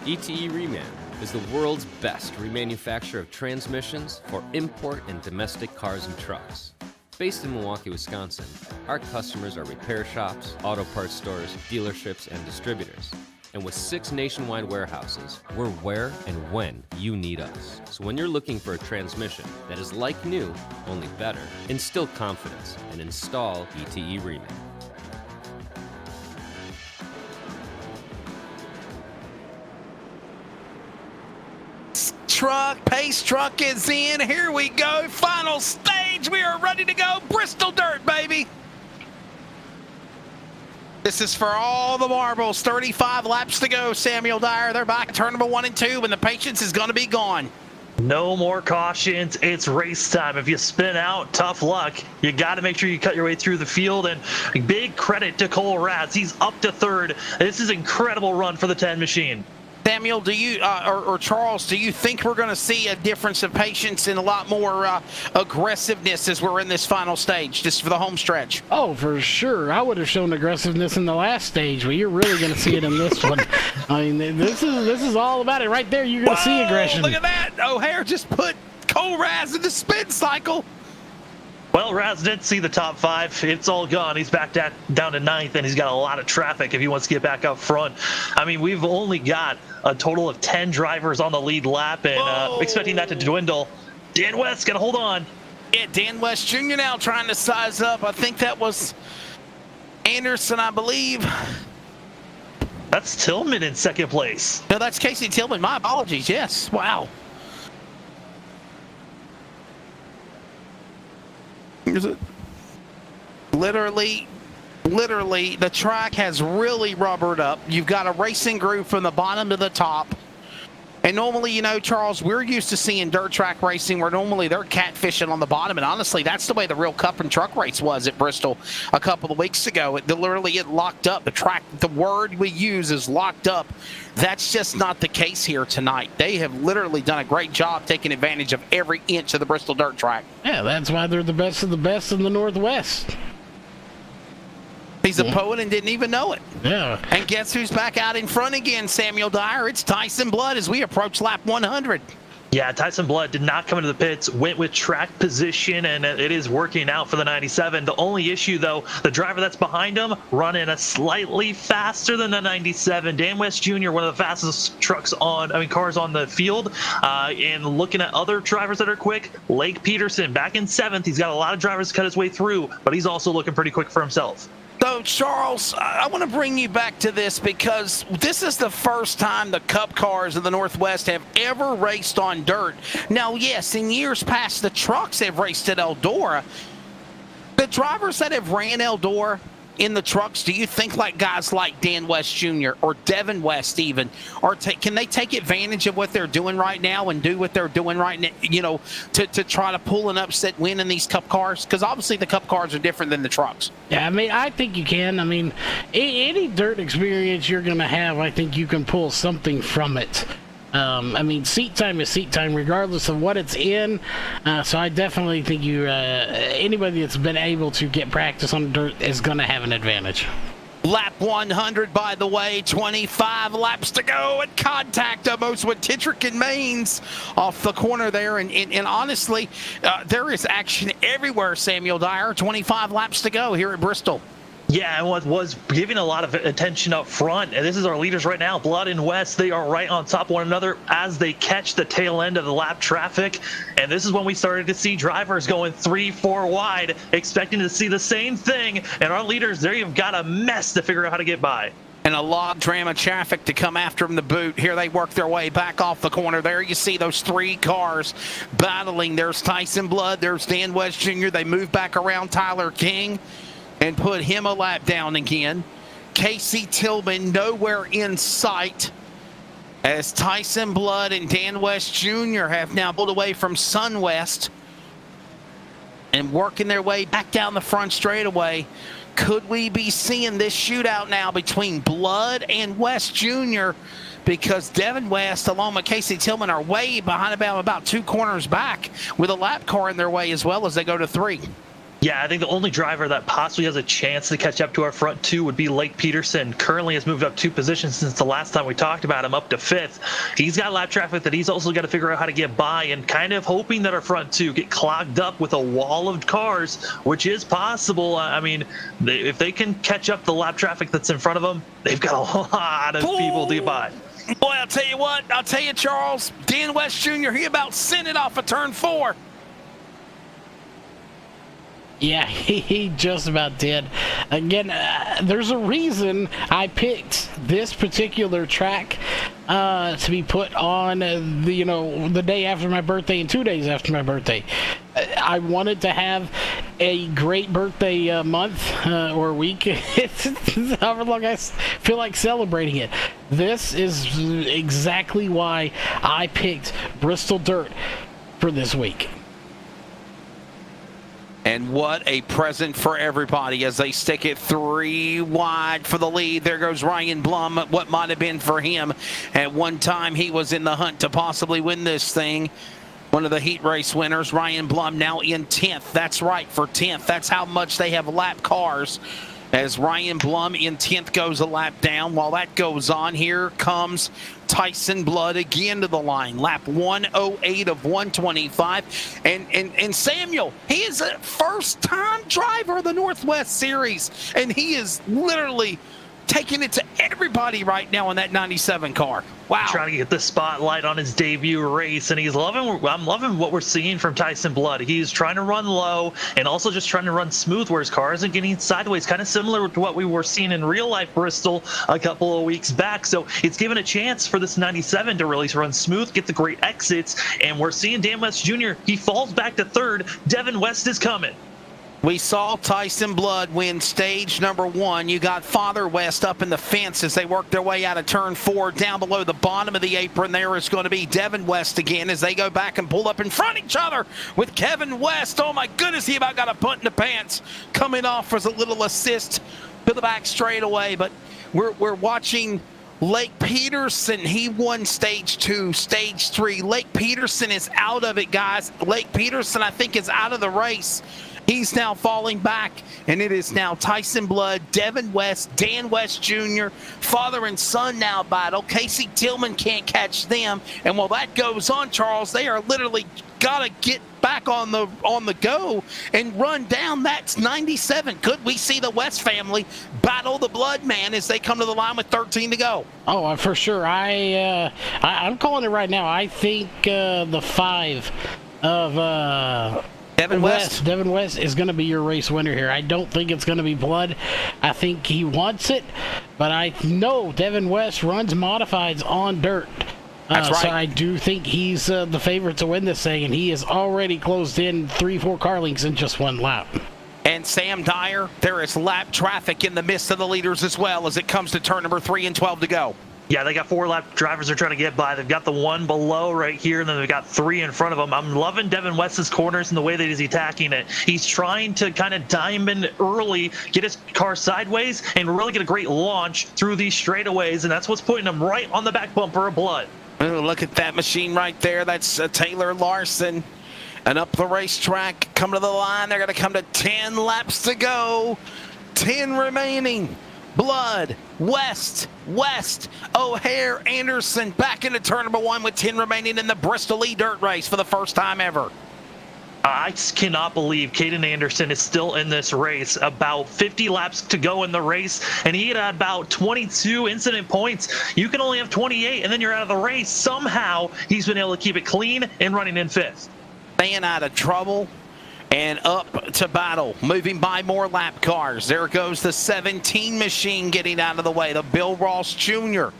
ETE Reman is the world's best remanufacturer of transmissions for import and domestic cars and trucks. Based in Milwaukee, Wisconsin, our customers are repair shops, auto parts stores, dealerships, and distributors. And with 6 nationwide warehouses, we're where and when you need us. So when you're looking for a transmission that is like new, only better, instill confidence and install ETE Reman. Pace truck is in. Here we go. Final stage. We are ready to go. Bristol Dirt, baby. This is for all the marbles. 35 laps to go, Samuel Dyer. They're back at turn number 1 and 2, and the patience is going to be gone. No more cautions. It's race time. If you spin out, tough luck. You got to make sure you cut your way through the field. And big credit to Cole Raz. He's up to 3rd. This is an incredible run for the 10 machine. Samuel, do you or Charles, do you think we're going to see a difference of patience and a lot more aggressiveness as we're in this final stage, just for the home stretch? Oh, for sure. I would have shown aggressiveness in the last stage, but you're really going to see it in this one. I mean, this is all about it right there. You're going to see aggression. Look at that! O'Hare just put Cole Raz in the spin cycle. Well, Raz did see the top 5. It's all gone. He's back down to 9th, and he's got a lot of traffic if he wants to get back up front. I mean, we've only got a total of 10 drivers on the lead lap, and expecting that to dwindle. Dan West going to hold on. Yeah, Dan West Jr. now trying to size up. I think that was Anderson, I believe. That's Tillman in 2nd place. No, that's Casey Tillman. My apologies. Yes. Wow. Is it? Literally, the track has really rubbered up. You've got a racing group from the bottom to the top. And normally, you know, Charles, we're used to seeing dirt track racing where normally they're catfishing on the bottom. And honestly, that's the way the real cup and truck race was at Bristol a couple of weeks ago. It locked up. The track, the word we use is locked up. That's just not the case here tonight. They have literally done a great job taking advantage of every inch of the Bristol dirt track. Yeah, that's why they're the best of the best in the Northwest. He's a poet and didn't even know it. Yeah. And guess who's back out in front again, Samuel Dyer? It's Tyson Blood as we approach lap 100. Yeah, Tyson Blood did not come into the pits, went with track position, and it is working out for the 97. The only issue, though, the driver that's behind him running a slightly faster than the 97. Dan West Jr., one of the fastest cars on the field. And looking at other drivers that are quick, Lake Peterson back in 7th. He's got a lot of drivers to cut his way through, but he's also looking pretty quick for himself. So, Charles, I want to bring you back to this because this is the first time the Cup cars of the Northwest have ever raced on dirt. Now, yes, in years past, the trucks have raced at Eldora. The drivers that have ran Eldora in the trucks, do you think like guys like Dan West Jr. or Devin West even, or can they take advantage of what they're doing right now and do what they're doing right now, to try to pull an upset win in these Cup cars? Because obviously the Cup cars are different than the trucks. Yeah, I mean, I think you can. I mean, any dirt experience you're going to have, I think you can pull something from it. I mean, seat time is seat time regardless of what it's in. So I definitely think anybody that's been able to get practice on dirt is going to have an advantage. Lap 100, by the way, 25 laps to go at contact almost with Titrick and Maines off the corner there. And honestly, there is action everywhere, Samuel Dyer. 25 laps to go here at Bristol. Yeah, and was giving a lot of attention up front. And this is our leaders right now, Blood and West. They are right on top of one another as they catch the tail end of the lap traffic. And this is when we started to see drivers going 3-4 wide, expecting to see the same thing. And our leaders, they've got a mess to figure out how to get by. And a log drama traffic to come after them the boot. Here they work their way back off the corner. There you see those 3 cars battling. There's Tyson Blood. There's Dan West Jr. They move back around Tyler King and put him a lap down again. Casey Tillman nowhere in sight as Tyson Blood and Dan West Jr. have now pulled away from Sunwest and working their way back down the front straightaway. Could we be seeing this shootout now between Blood and West Jr.? Because Devin West along with Casey Tillman are way behind about 2 corners back with a lap car in their way as well as they go to 3. Yeah, I think the only driver that possibly has a chance to catch up to our front 2 would be Lake Peterson. Currently has moved up 2 positions since the last time we talked about him, up to 5th. He's got lap traffic that he's also got to figure out how to get by, and kind of hoping that our front 2 get clogged up with a wall of cars, which is possible. I mean, if they can catch up the lap traffic that's in front of them, they've got a lot of people to get by. Boy, I'll tell you what. I'll tell you, Charles, Dan West Jr., he about sent it off of turn 4. Yeah, he just about did. Again, there's a reason I picked this particular track to be put on the day after my birthday and 2 days after my birthday. I wanted to have a great birthday month or week. It's however long I feel like celebrating it. This is exactly why I picked Bristol Dirt for this week. And what a present for everybody as they stick it 3 wide for the lead. There goes Ryan Blum, what might have been for him. At one time, he was in the hunt to possibly win this thing. One of the heat race winners, Ryan Blum, now in 10th. That's right, for 10th. That's how much they have lap cars. As Ryan Blum in 10th goes a lap down. While that goes on, here comes Tyson Blood again to the line. Lap 108 of 125. And Samuel, he is a first-time driver of the Northwest Series. And he is literally taking it to everybody right now in that 97 car. Wow. Trying to get the spotlight on his debut race, and I'm loving what we're seeing from Tyson Blood. He's trying to run low and also just trying to run smooth where his car isn't getting sideways, kind of similar to what we were seeing in real life Bristol a couple of weeks back. So it's given a chance for this 97 to really run smooth, get the great exits, and we're seeing Dan West Jr., he falls back to 3rd. Devin West is coming. We saw Tyson Blood win stage number 1. You got Father West up in the fence as they work their way out of turn 4. Down below the bottom of the apron there is going to be Devin West again as they go back and pull up in front of each other with Kevin West. Oh my goodness, he about got a punt in the pants. Coming off as a little assist to the back straightaway. But we're watching Lake Peterson. He won stage 2, stage 3. Lake Peterson is out of it, guys. Lake Peterson, I think, is out of the race. He's now falling back, and it is now Tyson Blood, Devin West, Dan West Jr., father and son now battle. Casey Tillman can't catch them, and while that goes on, Charles, they are literally got to get back on the go and run down. That's 97. Could we see the West family battle the Blood man as they come to the line with 13 to go? Oh, for sure. I'm calling it right now. I think the 5 of Devin West. Devin West is going to be your race winner here. I don't think it's going to be Blood. I think he wants it, but I know Devin West runs modifieds on dirt. That's right. So I do think he's the favorite to win this thing, and he has already closed in 3-4 car links in just one lap. And Sam Dyer, there is lap traffic in the midst of the leaders as well as it comes to turn number 3 and 12 to go. Yeah, they got 4 lap drivers they're trying to get by. They've got the 1 below right here, and then they've got 3 in front of them. I'm loving Devin West's corners and the way that he's attacking it. He's trying to kind of diamond early, get his car sideways, and really get a great launch through these straightaways, and that's what's putting him right on the back bumper of Blood. Oh, look at that machine right there. That's Taylor Larson. And up the racetrack, come to the line. They're going to come to 10 laps to go. 10 remaining. Blood, West, O'Hare, Anderson back into turn number 1 with 10 remaining in the Bristol dirt race for the first time ever. I cannot believe Caden Anderson is still in this race. About 50 laps to go in the race, and he had about 22 incident points. You can only have 28, and then you're out of the race. Somehow, he's been able to keep it clean and running in 5th. Staying out of trouble and up to battle, moving by more lap cars. There goes the 17 machine getting out of the way, the Bill Ross Jr.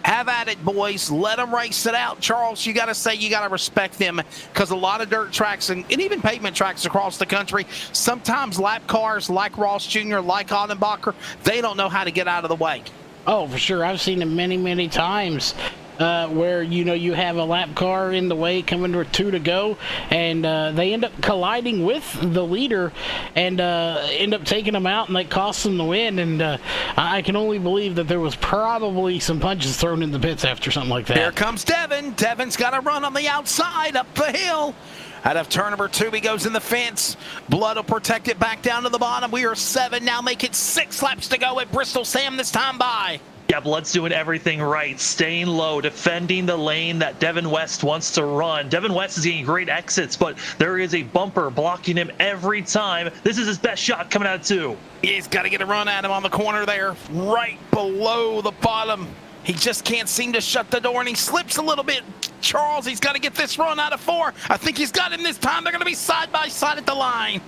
Have at it, boys. Let them race it out. Charles, you got to say you got to respect them because a lot of dirt tracks and even pavement tracks across the country, sometimes lap cars like Ross Jr., like Audenbacher, they don't know how to get out of the way. Oh, for sure. I've seen it many, many times. Where you have a lap car in the way coming with 2 to go, and they end up colliding with the leader and end up taking them out, and that costs them the win. And I can only believe that there was probably some punches thrown in the pits after something like that. Here comes Devin. Devin's got to run on the outside up the hill. Out of turn number 2, he goes in the fence. Blood will protect it back down to the bottom. We are 7 now, make it 6 laps to go at Bristol. Sam this time by. Yeah, Blood's doing everything right, staying low, defending the lane that Devin West wants to run. Devin West is getting great exits, but there is a bumper blocking him every time. This is his best shot coming out of 2. He's got to get a run at him on the corner there, right below the bottom. He just can't seem to shut the door, and he slips a little bit. Charles, he's got to get this run out of 4. I think he's got him this time. They're going to be side by side at the line.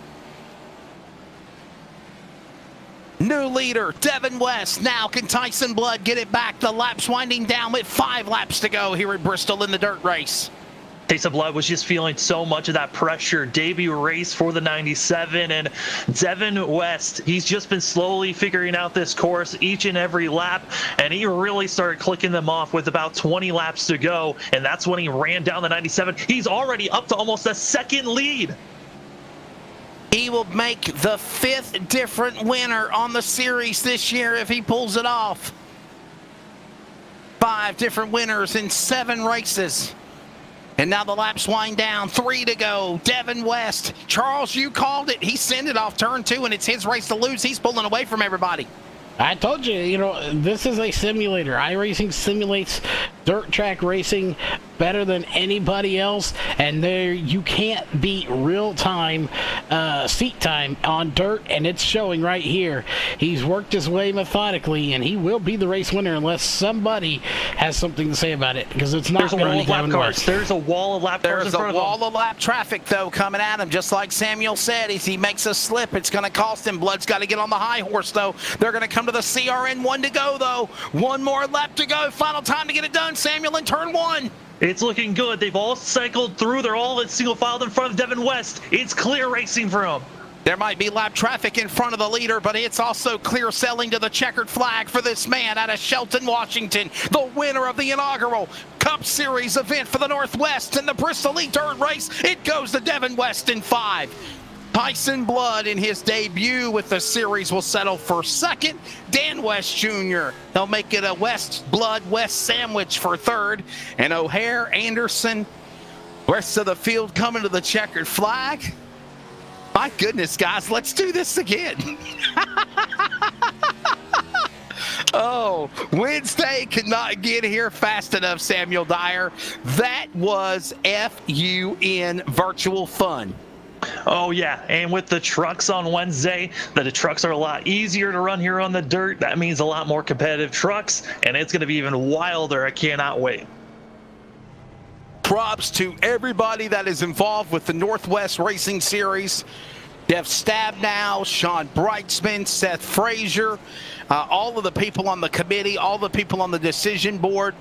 New leader, Devin West. Now can Tyson Blood get it back? The lap's winding down with 5 laps to go here at Bristol in the dirt race. Tyson Blood was just feeling so much of that pressure. Debut race for the 97, and Devin West, he's just been slowly figuring out this course each and every lap, and he really started clicking them off with about 20 laps to go, and that's when he ran down the 97. He's already up to almost a 2nd lead. He will make the 5th different winner on the series this year if he pulls it off. 5 different winners in 7 races. And now the laps wind down. 3 to go. Devin West. Charles, you called it. He sent it off turn 2, and it's his race to lose. He's pulling away from everybody. I told you, this is a simulator. iRacing simulates dirt track racing better than anybody else, and there you can't beat real-time seat time on dirt, and it's showing right here. He's worked his way methodically, and he will be the race winner unless somebody has something to say about it, because it's not going to be Devin West. There's a wall of lap cars in front of him. There's a wall of lap traffic, though, coming at him, just like Samuel said. If he makes a slip, it's going to cost him. Blood's got to get on the high horse, though. They're going to come to the CRN 1 to go, though. 1 more lap to go. Final time to get it done. Samuel in turn 1. It's looking good. They've all cycled through. They're all in single filed in front of Devin West. It's clear racing for him. There might be lap traffic in front of the leader, but it's also clear selling to the checkered flag for this man out of Shelton, Washington, the winner of the inaugural Cup Series event for the Northwest in the Bristol Dirt Race. It goes to Devin West in 5. Tyson Blood in his debut with the series will settle for 2nd. Dan West Jr. They'll make it a West Blood West sandwich for 3rd. And O'Hare, Anderson, rest of the field coming to the checkered flag. My goodness, guys, let's do this again. Oh, Wednesday could not get here fast enough, Samuel Dyer. That was FUN virtual fun. Oh, yeah. And with the trucks on Wednesday, the trucks are a lot easier to run here on the dirt. That means a lot more competitive trucks, and it's going to be even wilder. I cannot wait. Props to everybody that is involved with the Northwest Racing Series. Jeff Stabnow, Sean Brightsman, Seth Frazier, all of the people on the committee, all the people on the decision board.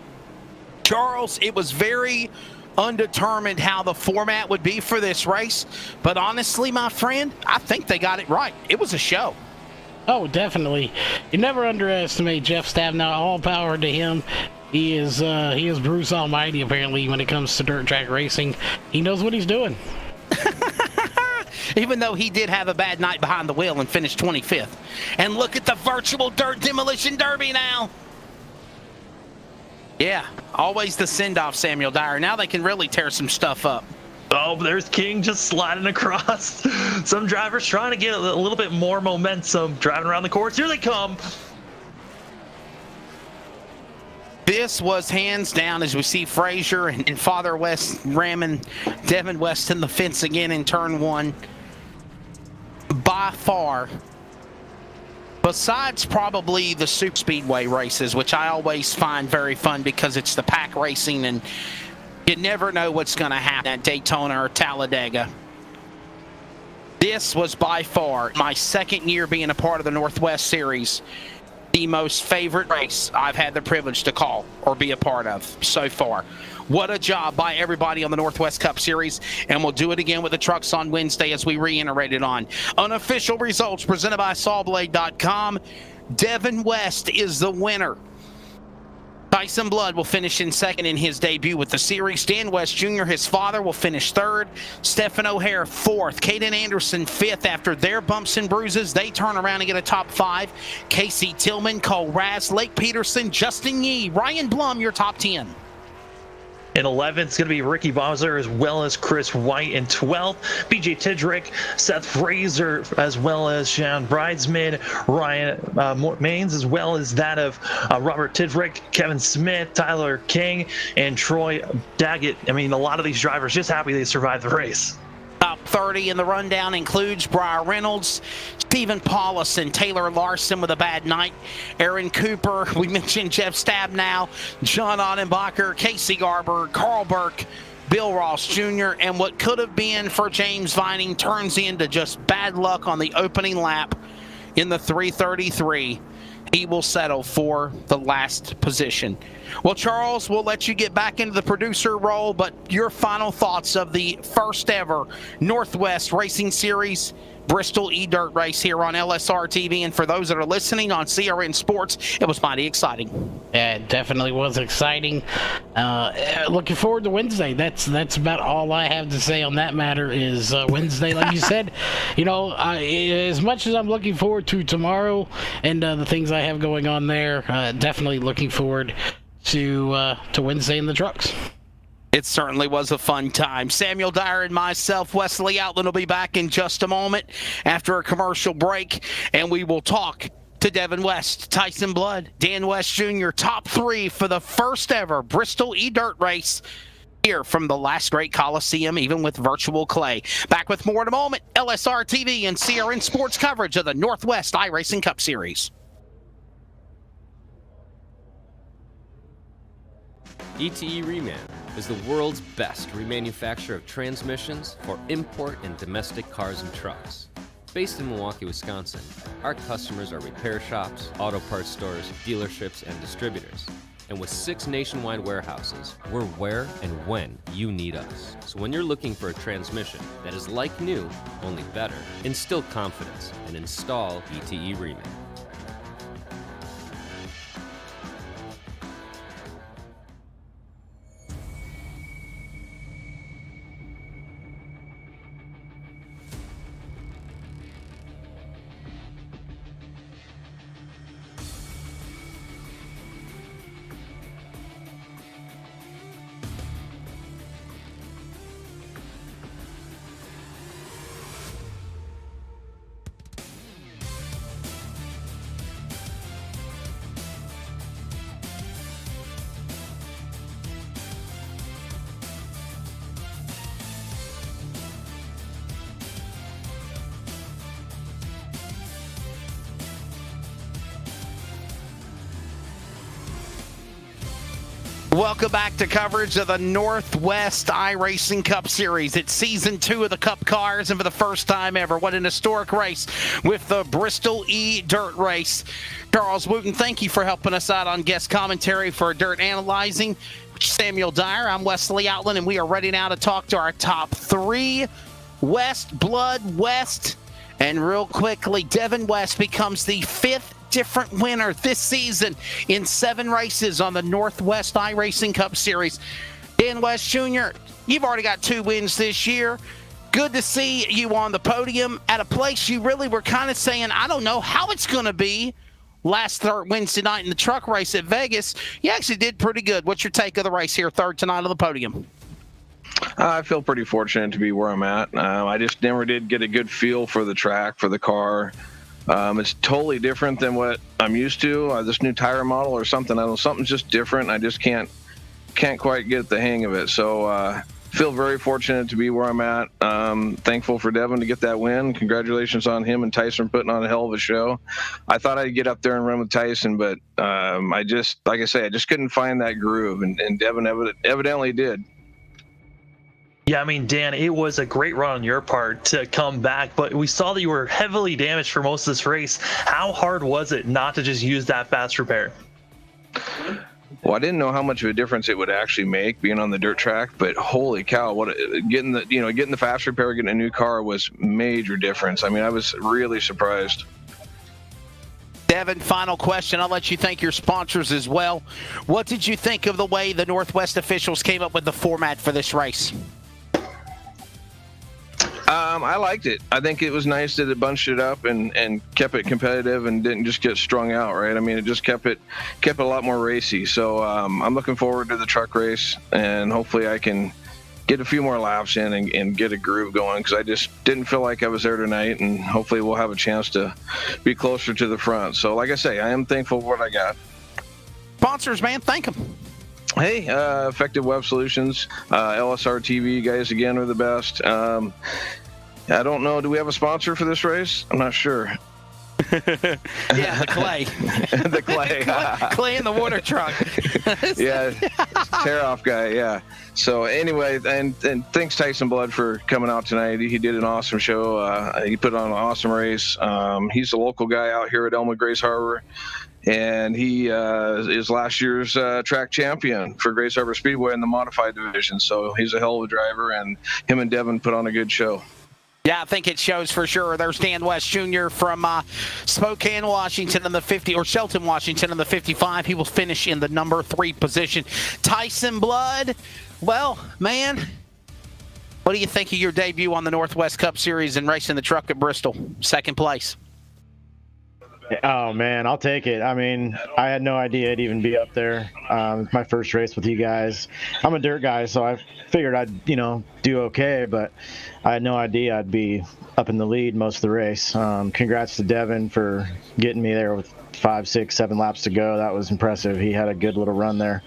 Charles, it was very undetermined how the format would be for this race, but honestly, my friend, I think they got it right. It was a show. Oh, definitely. You never underestimate Jeff Stabnow. All power to him. He is Bruce Almighty, apparently, when it comes to dirt track racing. He knows what he's doing. Even though he did have a bad night behind the wheel and finished 25th. And look at the virtual dirt demolition derby now. Yeah, always the send-off, Samuel Dyer. Now they can really tear some stuff up. Oh, there's King just sliding across. Some drivers trying to get a little bit more momentum, driving around the course. Here they come. This was hands down, as we see Frazier and Father West ramming Devin West in the fence again in turn one. By far, besides probably the Super Speedway races, which I always find very fun because it's the pack racing and you never know what's going to happen at Daytona or Talladega. This was by far my second year being a part of the Northwest Series, the most favorite race I've had the privilege to call or be a part of so far. What a job by everybody on the Northwest Cup Series, and we'll do it again with the trucks on Wednesday as we reiterated on. Unofficial results presented by Sawblade.com. Devin West is the winner. Tyson Blood will finish in second in his debut with the series. Dan West Jr., his father, will finish third. Stephen O'Hare fourth. Caden Anderson fifth. After their bumps and bruises, they turn around and get a top five. Casey Tillman, Cole Raz, Lake Peterson, Justin Yee, Ryan Blum, your top 10. In 11th, it's going to be Ricky Bowser as well as Chris White. In 12th, BJ Tidrick, Seth Fraser, as well as Sean Bridesman, Ryan Maines, as well as that of Robert Tidrick, Kevin Smith, Tyler King, and Troy Daggett. I mean, a lot of these drivers just happy they survived the race. Top 30 in the rundown includes Briar Reynolds, Stephen Paulus, Taylor Larson with a bad night, Aaron Cooper, we mentioned Jeff Stabnow, John Ottenbacher, Casey Garber, Carl Burke, Bill Ross Jr., and what could have been for James Vining turns into just bad luck on the opening lap in the 333. He will settle for the last position. Well, Charles, we'll let you get back into the producer role, but your final thoughts of the first ever Northwest Racing Series Bristol E-Dirt race here on LSRTV, and for those that are listening on CRN Sports, it was mighty exciting. Yeah, it definitely was exciting. Looking forward to Wednesday. That's about all I have to say on that matter is Wednesday, like you said. You know, as much as I'm looking forward to tomorrow and the things I have going on there, definitely looking forward to Wednesday in the trucks. It certainly was a fun time. Samuel Dyer and myself, Wesley Outland, will be back in just a moment after a commercial break, and we will talk to Devin West, Tyson Blood, Dan West Jr., top three for the first ever Bristol E-Dirt race here from the last great Coliseum, even with virtual clay. Back with more in a moment. LSR TV and CRN Sports coverage of the Northwest iRacing Cup Series. ETE Reman is the world's best remanufacturer of transmissions for import and domestic cars and trucks. Based in Milwaukee, Wisconsin, our customers are repair shops, auto parts stores, dealerships, and distributors. And with 6 nationwide warehouses, we're where and when you need us. So when you're looking for a transmission that is like new, only better, instill confidence and install ETE Reman. Welcome back to coverage of the Northwest iRacing Cup Series. It's Season 2 of the Cup Cars, and for the first time ever, what an historic race with the Bristol E-Dirt Race. Charles Wooten, thank you for helping us out on guest commentary for Dirt Analyzing. Samuel Dyer, I'm Wesley Outland, and we are ready now to talk to our top 3. Blood West. And real quickly, Devin West becomes the 5th different winner this season in 7 races on the Northwest iRacing Cup Series. Dan West Jr., you've already got 2 wins this year. Good to see you on the podium at a place you really were kind of saying, I don't know how it's going to be. Last Wednesday night in the truck race at Vegas, you actually did pretty good. What's your take of the race here, third tonight on the podium? I feel pretty fortunate to be where I'm at. I just never did get a good feel for the track, for the car. It's totally different than what I'm used to. This new tire model or something. I don't know, something's just different. I just can't quite get the hang of it. So feel very fortunate to be where I'm at. Thankful for Devin to get that win. Congratulations on him and Tyson putting on a hell of a show. I thought I'd get up there and run with Tyson, but I just couldn't find that groove, and Devin evidently did. Yeah, I mean, Dan, it was a great run on your part to come back, but we saw that you were heavily damaged for most of this race. How hard was it not to just use that fast repair? Well, I didn't know how much of a difference it would actually make being on the dirt track, but holy cow, getting the fast repair, getting a new car was major difference. I mean, I was really surprised. Devin, final question. I'll let you thank your sponsors as well. What did you think of the way the Northwest officials came up with the format for this race? I liked it. I think it was nice that it bunched it up and kept it competitive and didn't just get strung out, right? I mean, it just kept it a lot more racy. So I'm looking forward to the truck race, and hopefully I can get a few more laps in and get a groove going, because I just didn't feel like I was there tonight, and hopefully we'll have a chance to be closer to the front. So like I say, I am thankful for what I got. Sponsors, man, thank them. Hey, Effective Web Solutions, LSRTV guys again are the best. I don't know. Do we have a sponsor for this race? I'm not sure. Yeah, the clay. The clay. Clay in the water truck. Yeah, tear off guy. Yeah. So anyway, and thanks Tyson Blood for coming out tonight. He did an awesome show. He put on an awesome race. He's a local guy out here at Elma Grace Harbor, and he is last year's track champion for Grace Harbor Speedway in the modified division. So he's a hell of a driver, and him and Devin put on a good show. Yeah, I think it shows for sure. There's Dan West Jr. from Spokane, Washington in the 50, or Shelton, Washington in the 55. He will finish in the number 3 position. Tyson Blood, well, man, what do you think of your debut on the Northwest Cup Series and racing the truck at Bristol? 2nd place. Oh, man, I'll take it. I mean, I had no idea I'd even be up there. My first race with you guys. I'm a dirt guy, so I figured I'd, do okay, but I had no idea I'd be up in the lead most of the race. Congrats to Devin for getting me there with 5, 6, 7 laps to go. That was impressive. He had a good little run there.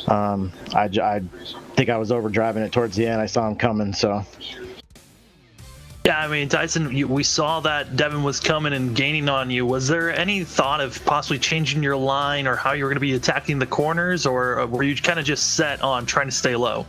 I think I was overdriving it towards the end. I saw him coming, so... Yeah, I mean, Tyson, we saw that Devin was coming and gaining on you. Was there any thought of possibly changing your line or how you were going to be attacking the corners, or were you kind of just set on trying to stay low?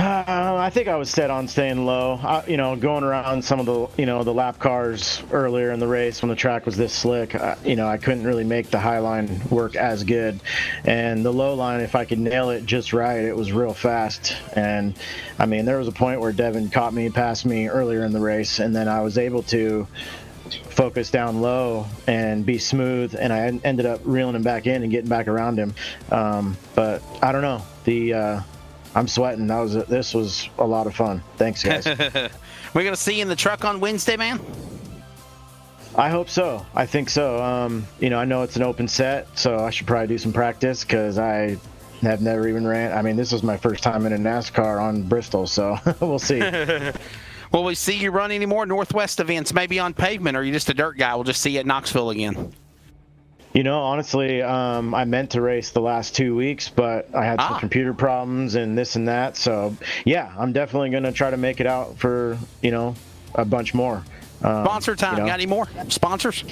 I think I was set on staying low. Going around some of the, the lap cars earlier in the race when the track was this slick, I couldn't really make the high line work as good. And the low line, if I could nail it just right, it was real fast. And, I mean, there was a point where Devin caught me, passed me earlier in the race, and then I was able to focus down low and be smooth, and I ended up reeling him back in and getting back around him. But I don't know. I'm sweating. This was a lot of fun. Thanks, guys. We're going to see you in the truck on Wednesday, man? I hope so. I think so. I know it's an open set, so I should probably do some practice because I have never even ran. I mean, this was my first time in a NASCAR on Bristol, so we'll see. Will we see you run any more Northwest events, maybe on pavement, or are you just a dirt guy? We'll just see you at Knoxville again. Honestly, I meant to race the last 2 weeks, but I had some computer problems and this and that. So, yeah, I'm definitely going to try to make it out for, a bunch more. Sponsor time. Got any more sponsors?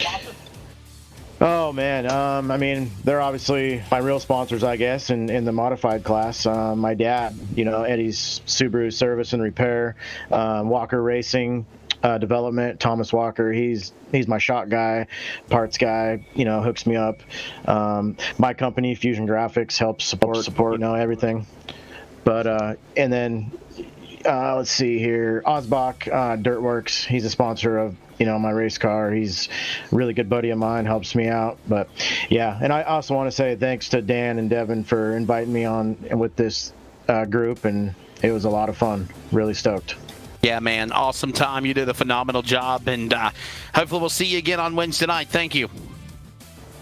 Oh man, I mean, they're obviously my real sponsors, I guess, in the modified class. My dad, Eddie's Subaru Service and Repair, Walker Racing Development, Thomas Walker. He's my shot guy, parts guy. Hooks me up. My company, Fusion Graphics, helps support everything. But and then let's see here, Osbach Dirtworks. He's a sponsor of my race car. He's a really good buddy of mine, helps me out. But yeah, and I also want to say thanks to Dan and Devin for inviting me on with this group, and it was a lot of fun. Really stoked. Yeah, man, awesome time. You did a phenomenal job, and hopefully we'll see you again on Wednesday night. Thank you.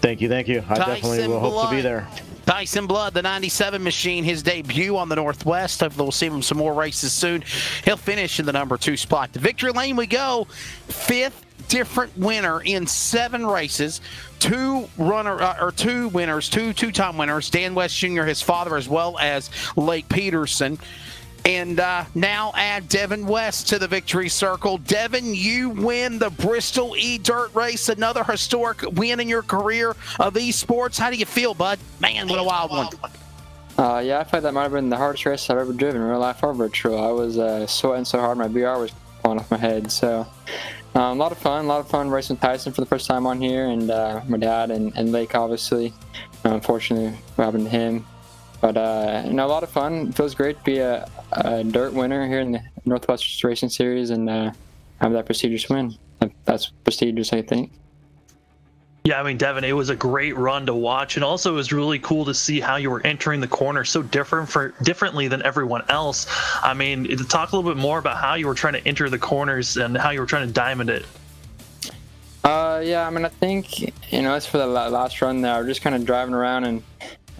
Thank you. I definitely will hope to be there. Tyson Blood, the 97 machine, his debut on the Northwest. Hopefully we'll see him some more races soon. He'll finish in the number 2 spot. To victory lane we go. 5th different winner in 7 races. 2 winners, two-time winners. Dan West Jr., his father, as well as Lake Peterson. And now add Devin West to the victory circle. Devin, you win the Bristol E-Dirt race, another historic win in your career of esports. How do you feel, bud? Man, what a wild one. Yeah, I feel like that might have been the hardest race I've ever driven, real life or virtual. I was sweating so hard my BR was falling off my head. So a lot of fun racing Tyson for the first time on here, and my dad and Lake, obviously. Unfortunately, what happened to him. But, a lot of fun. It feels great to be a dirt winner here in the Northwest Racing Series and have that prestigious win. That's prestigious, I think. Yeah, I mean, Devin, it was a great run to watch, and also it was really cool to see how you were entering the corner so differently than everyone else. I mean, to talk a little bit more about how you were trying to enter the corners and how you were trying to diamond it. Yeah, I mean, I think, as for the last run there, I was just kind of driving around and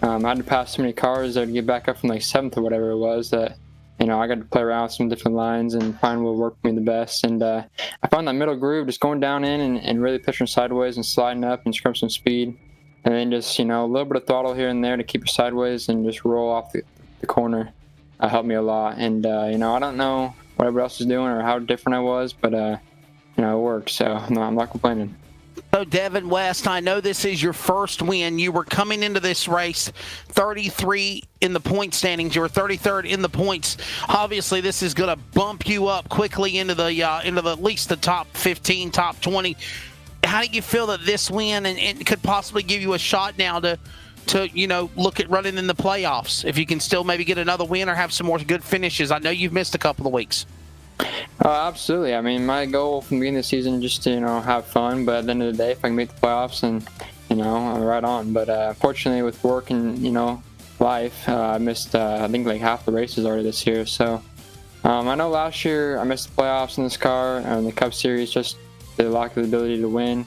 I had to pass so many cars there to get back up from 7th or whatever it was that, I got to play around with some different lines and find what worked for me the best. And I found that middle groove, just going down in and really pitching sideways and sliding up and scrub some speed. And then just, a little bit of throttle here and there to keep you sideways and just roll off the corner helped me a lot. And, I don't know what everybody else is doing or how different I was, but, it worked. So, no, I'm not complaining. So, Devin West, I know this is your first win. You were coming into this race 33 in the point standings. You were 33rd in the points. Obviously, this is going to bump you up quickly into the at least the top 15, top 20. How do you feel that this win and could possibly give you a shot now to look at running in the playoffs? If you can still maybe get another win or have some more good finishes. I know you've missed a couple of weeks. Absolutely. I mean, my goal from the beginning of the season is just to, have fun. But at the end of the day, if I can make the playoffs, and I'm right on. But fortunately, with work and life, I missed I think half the races already this year. So I know last year I missed the playoffs in this car and the Cup Series, just the lack of the ability to win.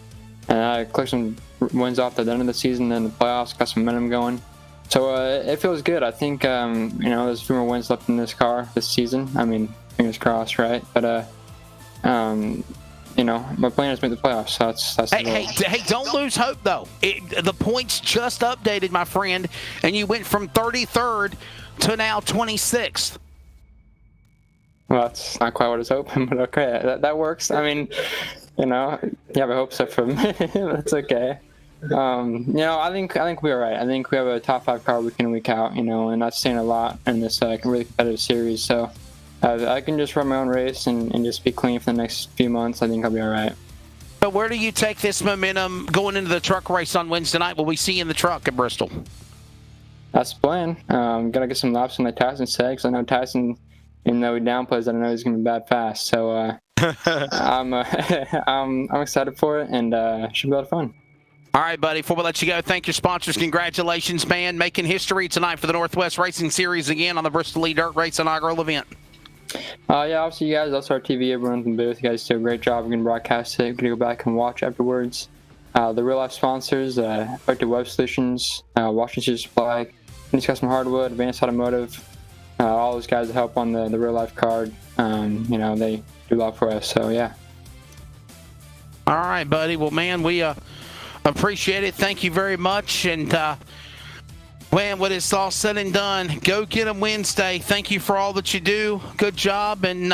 And I clicked some wins off at the end of the season, then the playoffs got some momentum going. So it feels good. I think there's a few more wins left in this car this season. I mean, fingers crossed, right? But my plan is to make the playoffs. So that's the goal. Hey, don't lose hope though. The points just updated, my friend, and you went from 33rd to now 26th. Well, that's not quite what I was hoping, but okay, that works. I mean, you have hopes up for me. That's okay. I think we're all right. I think we have a top 5 car week in and week out, and that's saying a lot in this really competitive series. So I can just run my own race and just be clean for the next few months. I think I'll be all right. But where do you take this momentum going into the truck race on Wednesday night? Will we see you in the truck at Bristol? That's the plan. Gotta get some laps on like Tyson said, because I know Tyson, even though he downplays it, I know he's gonna be bad fast. So I'm excited for it, and should be a lot of fun. All right, buddy, before we let you go, thank your sponsors. Congratulations, man. Making history tonight for the Northwest Racing Series again on the Bristol E-Dirt Race inaugural event. Yeah, obviously you guys, LSRTV, everyone's in the booth. You guys do a great job. We're going to broadcast it. We're going to go back and watch afterwards. The real-life sponsors, Effective Web Solutions, Washington Supply, Phoenix Custom Hardwood, Advanced Automotive, all those guys that help on the real-life card. They do a lot for us, so yeah. All right, buddy. Well, man, we appreciate it. Thank you very much. And, when it's all said and done, go get them Wednesday. Thank you for all that you do. Good job. And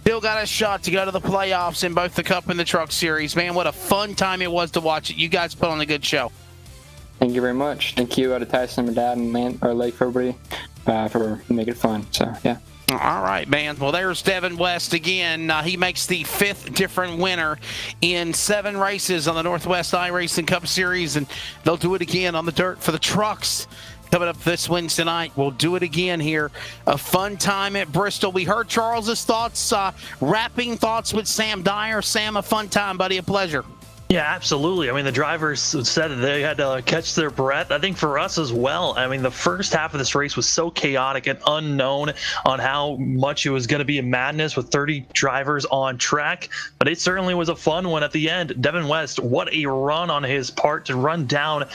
Still got a shot to go to the playoffs in both the Cup and the Truck Series. Man, what a fun time it was to watch it. You guys put on a good show. Thank you very much. Thank you to Tyson, my dad, and Lake for everybody for making it fun. So, yeah. All right, man. Well, there's Devin West again. He makes the 5th different winner in 7 races on the Northwest iRacing Cup Series, and they'll do it again on the dirt for the trucks. Coming up this Wednesday night, we'll do it again here. A fun time at Bristol. We heard Charles's thoughts, wrapping thoughts with Sam Dyer. Sam, a fun time, buddy. A pleasure. Yeah, absolutely. I mean, the drivers said that they had to catch their breath. I think for us as well. I mean, the first half of this race was so chaotic and unknown on how much it was going to be a madness with 30 drivers on track. But it certainly was a fun one at the end. Devin West, what a run on his part to run down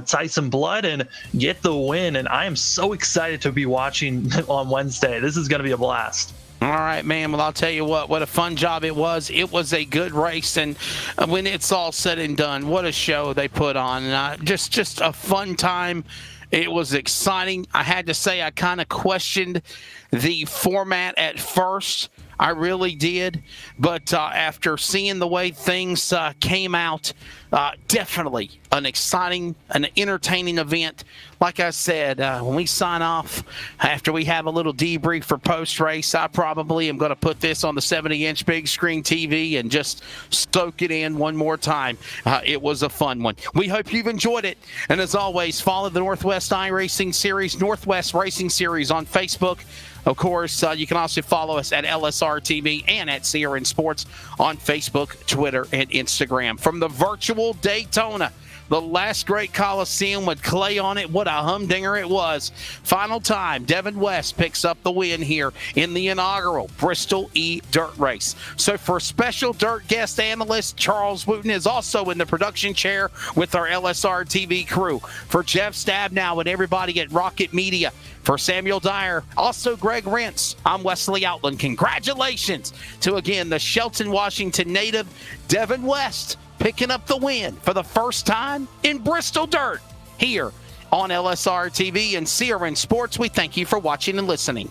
Tyson Blood and get the win. And I am so excited to be watching on Wednesday. This is going to be a blast. All right, man. Well, I'll tell you what a fun job it was. It was a good race, and when it's all said and done, what a show they put on. Just a fun time. It was exciting. I had to say I kind of questioned the format at first. I really did. But after seeing the way things came out, definitely an exciting, an entertaining event. Like I said, when we sign off, after we have a little debrief for post-race, I probably am going to put this on the 70-inch big screen TV and just soak it in one more time. It was a fun one. We hope you've enjoyed it. And as always, follow the Northwest iRacing Series, Northwest Racing Series on Facebook. Of course, you can also follow us at LSRTV and at CRN Sports on Facebook, Twitter, and Instagram. From the virtual Daytona, the last great Coliseum with clay on it. What a humdinger it was. Final time, Devin West picks up the win here in the inaugural Bristol E-Dirt Race. So for special dirt guest analyst, Charles Wooten is also in the production chair with our LSR TV crew. For Jeff Stabnow and everybody at Rocket Media, for Samuel Dyer, also Greg Rentz, I'm Wesley Outland. Congratulations to, again, the Shelton, Washington native, Devin West, picking up the win for the first time in Bristol Dirt here on LSR TV and CRN Sports. We thank you for watching and listening.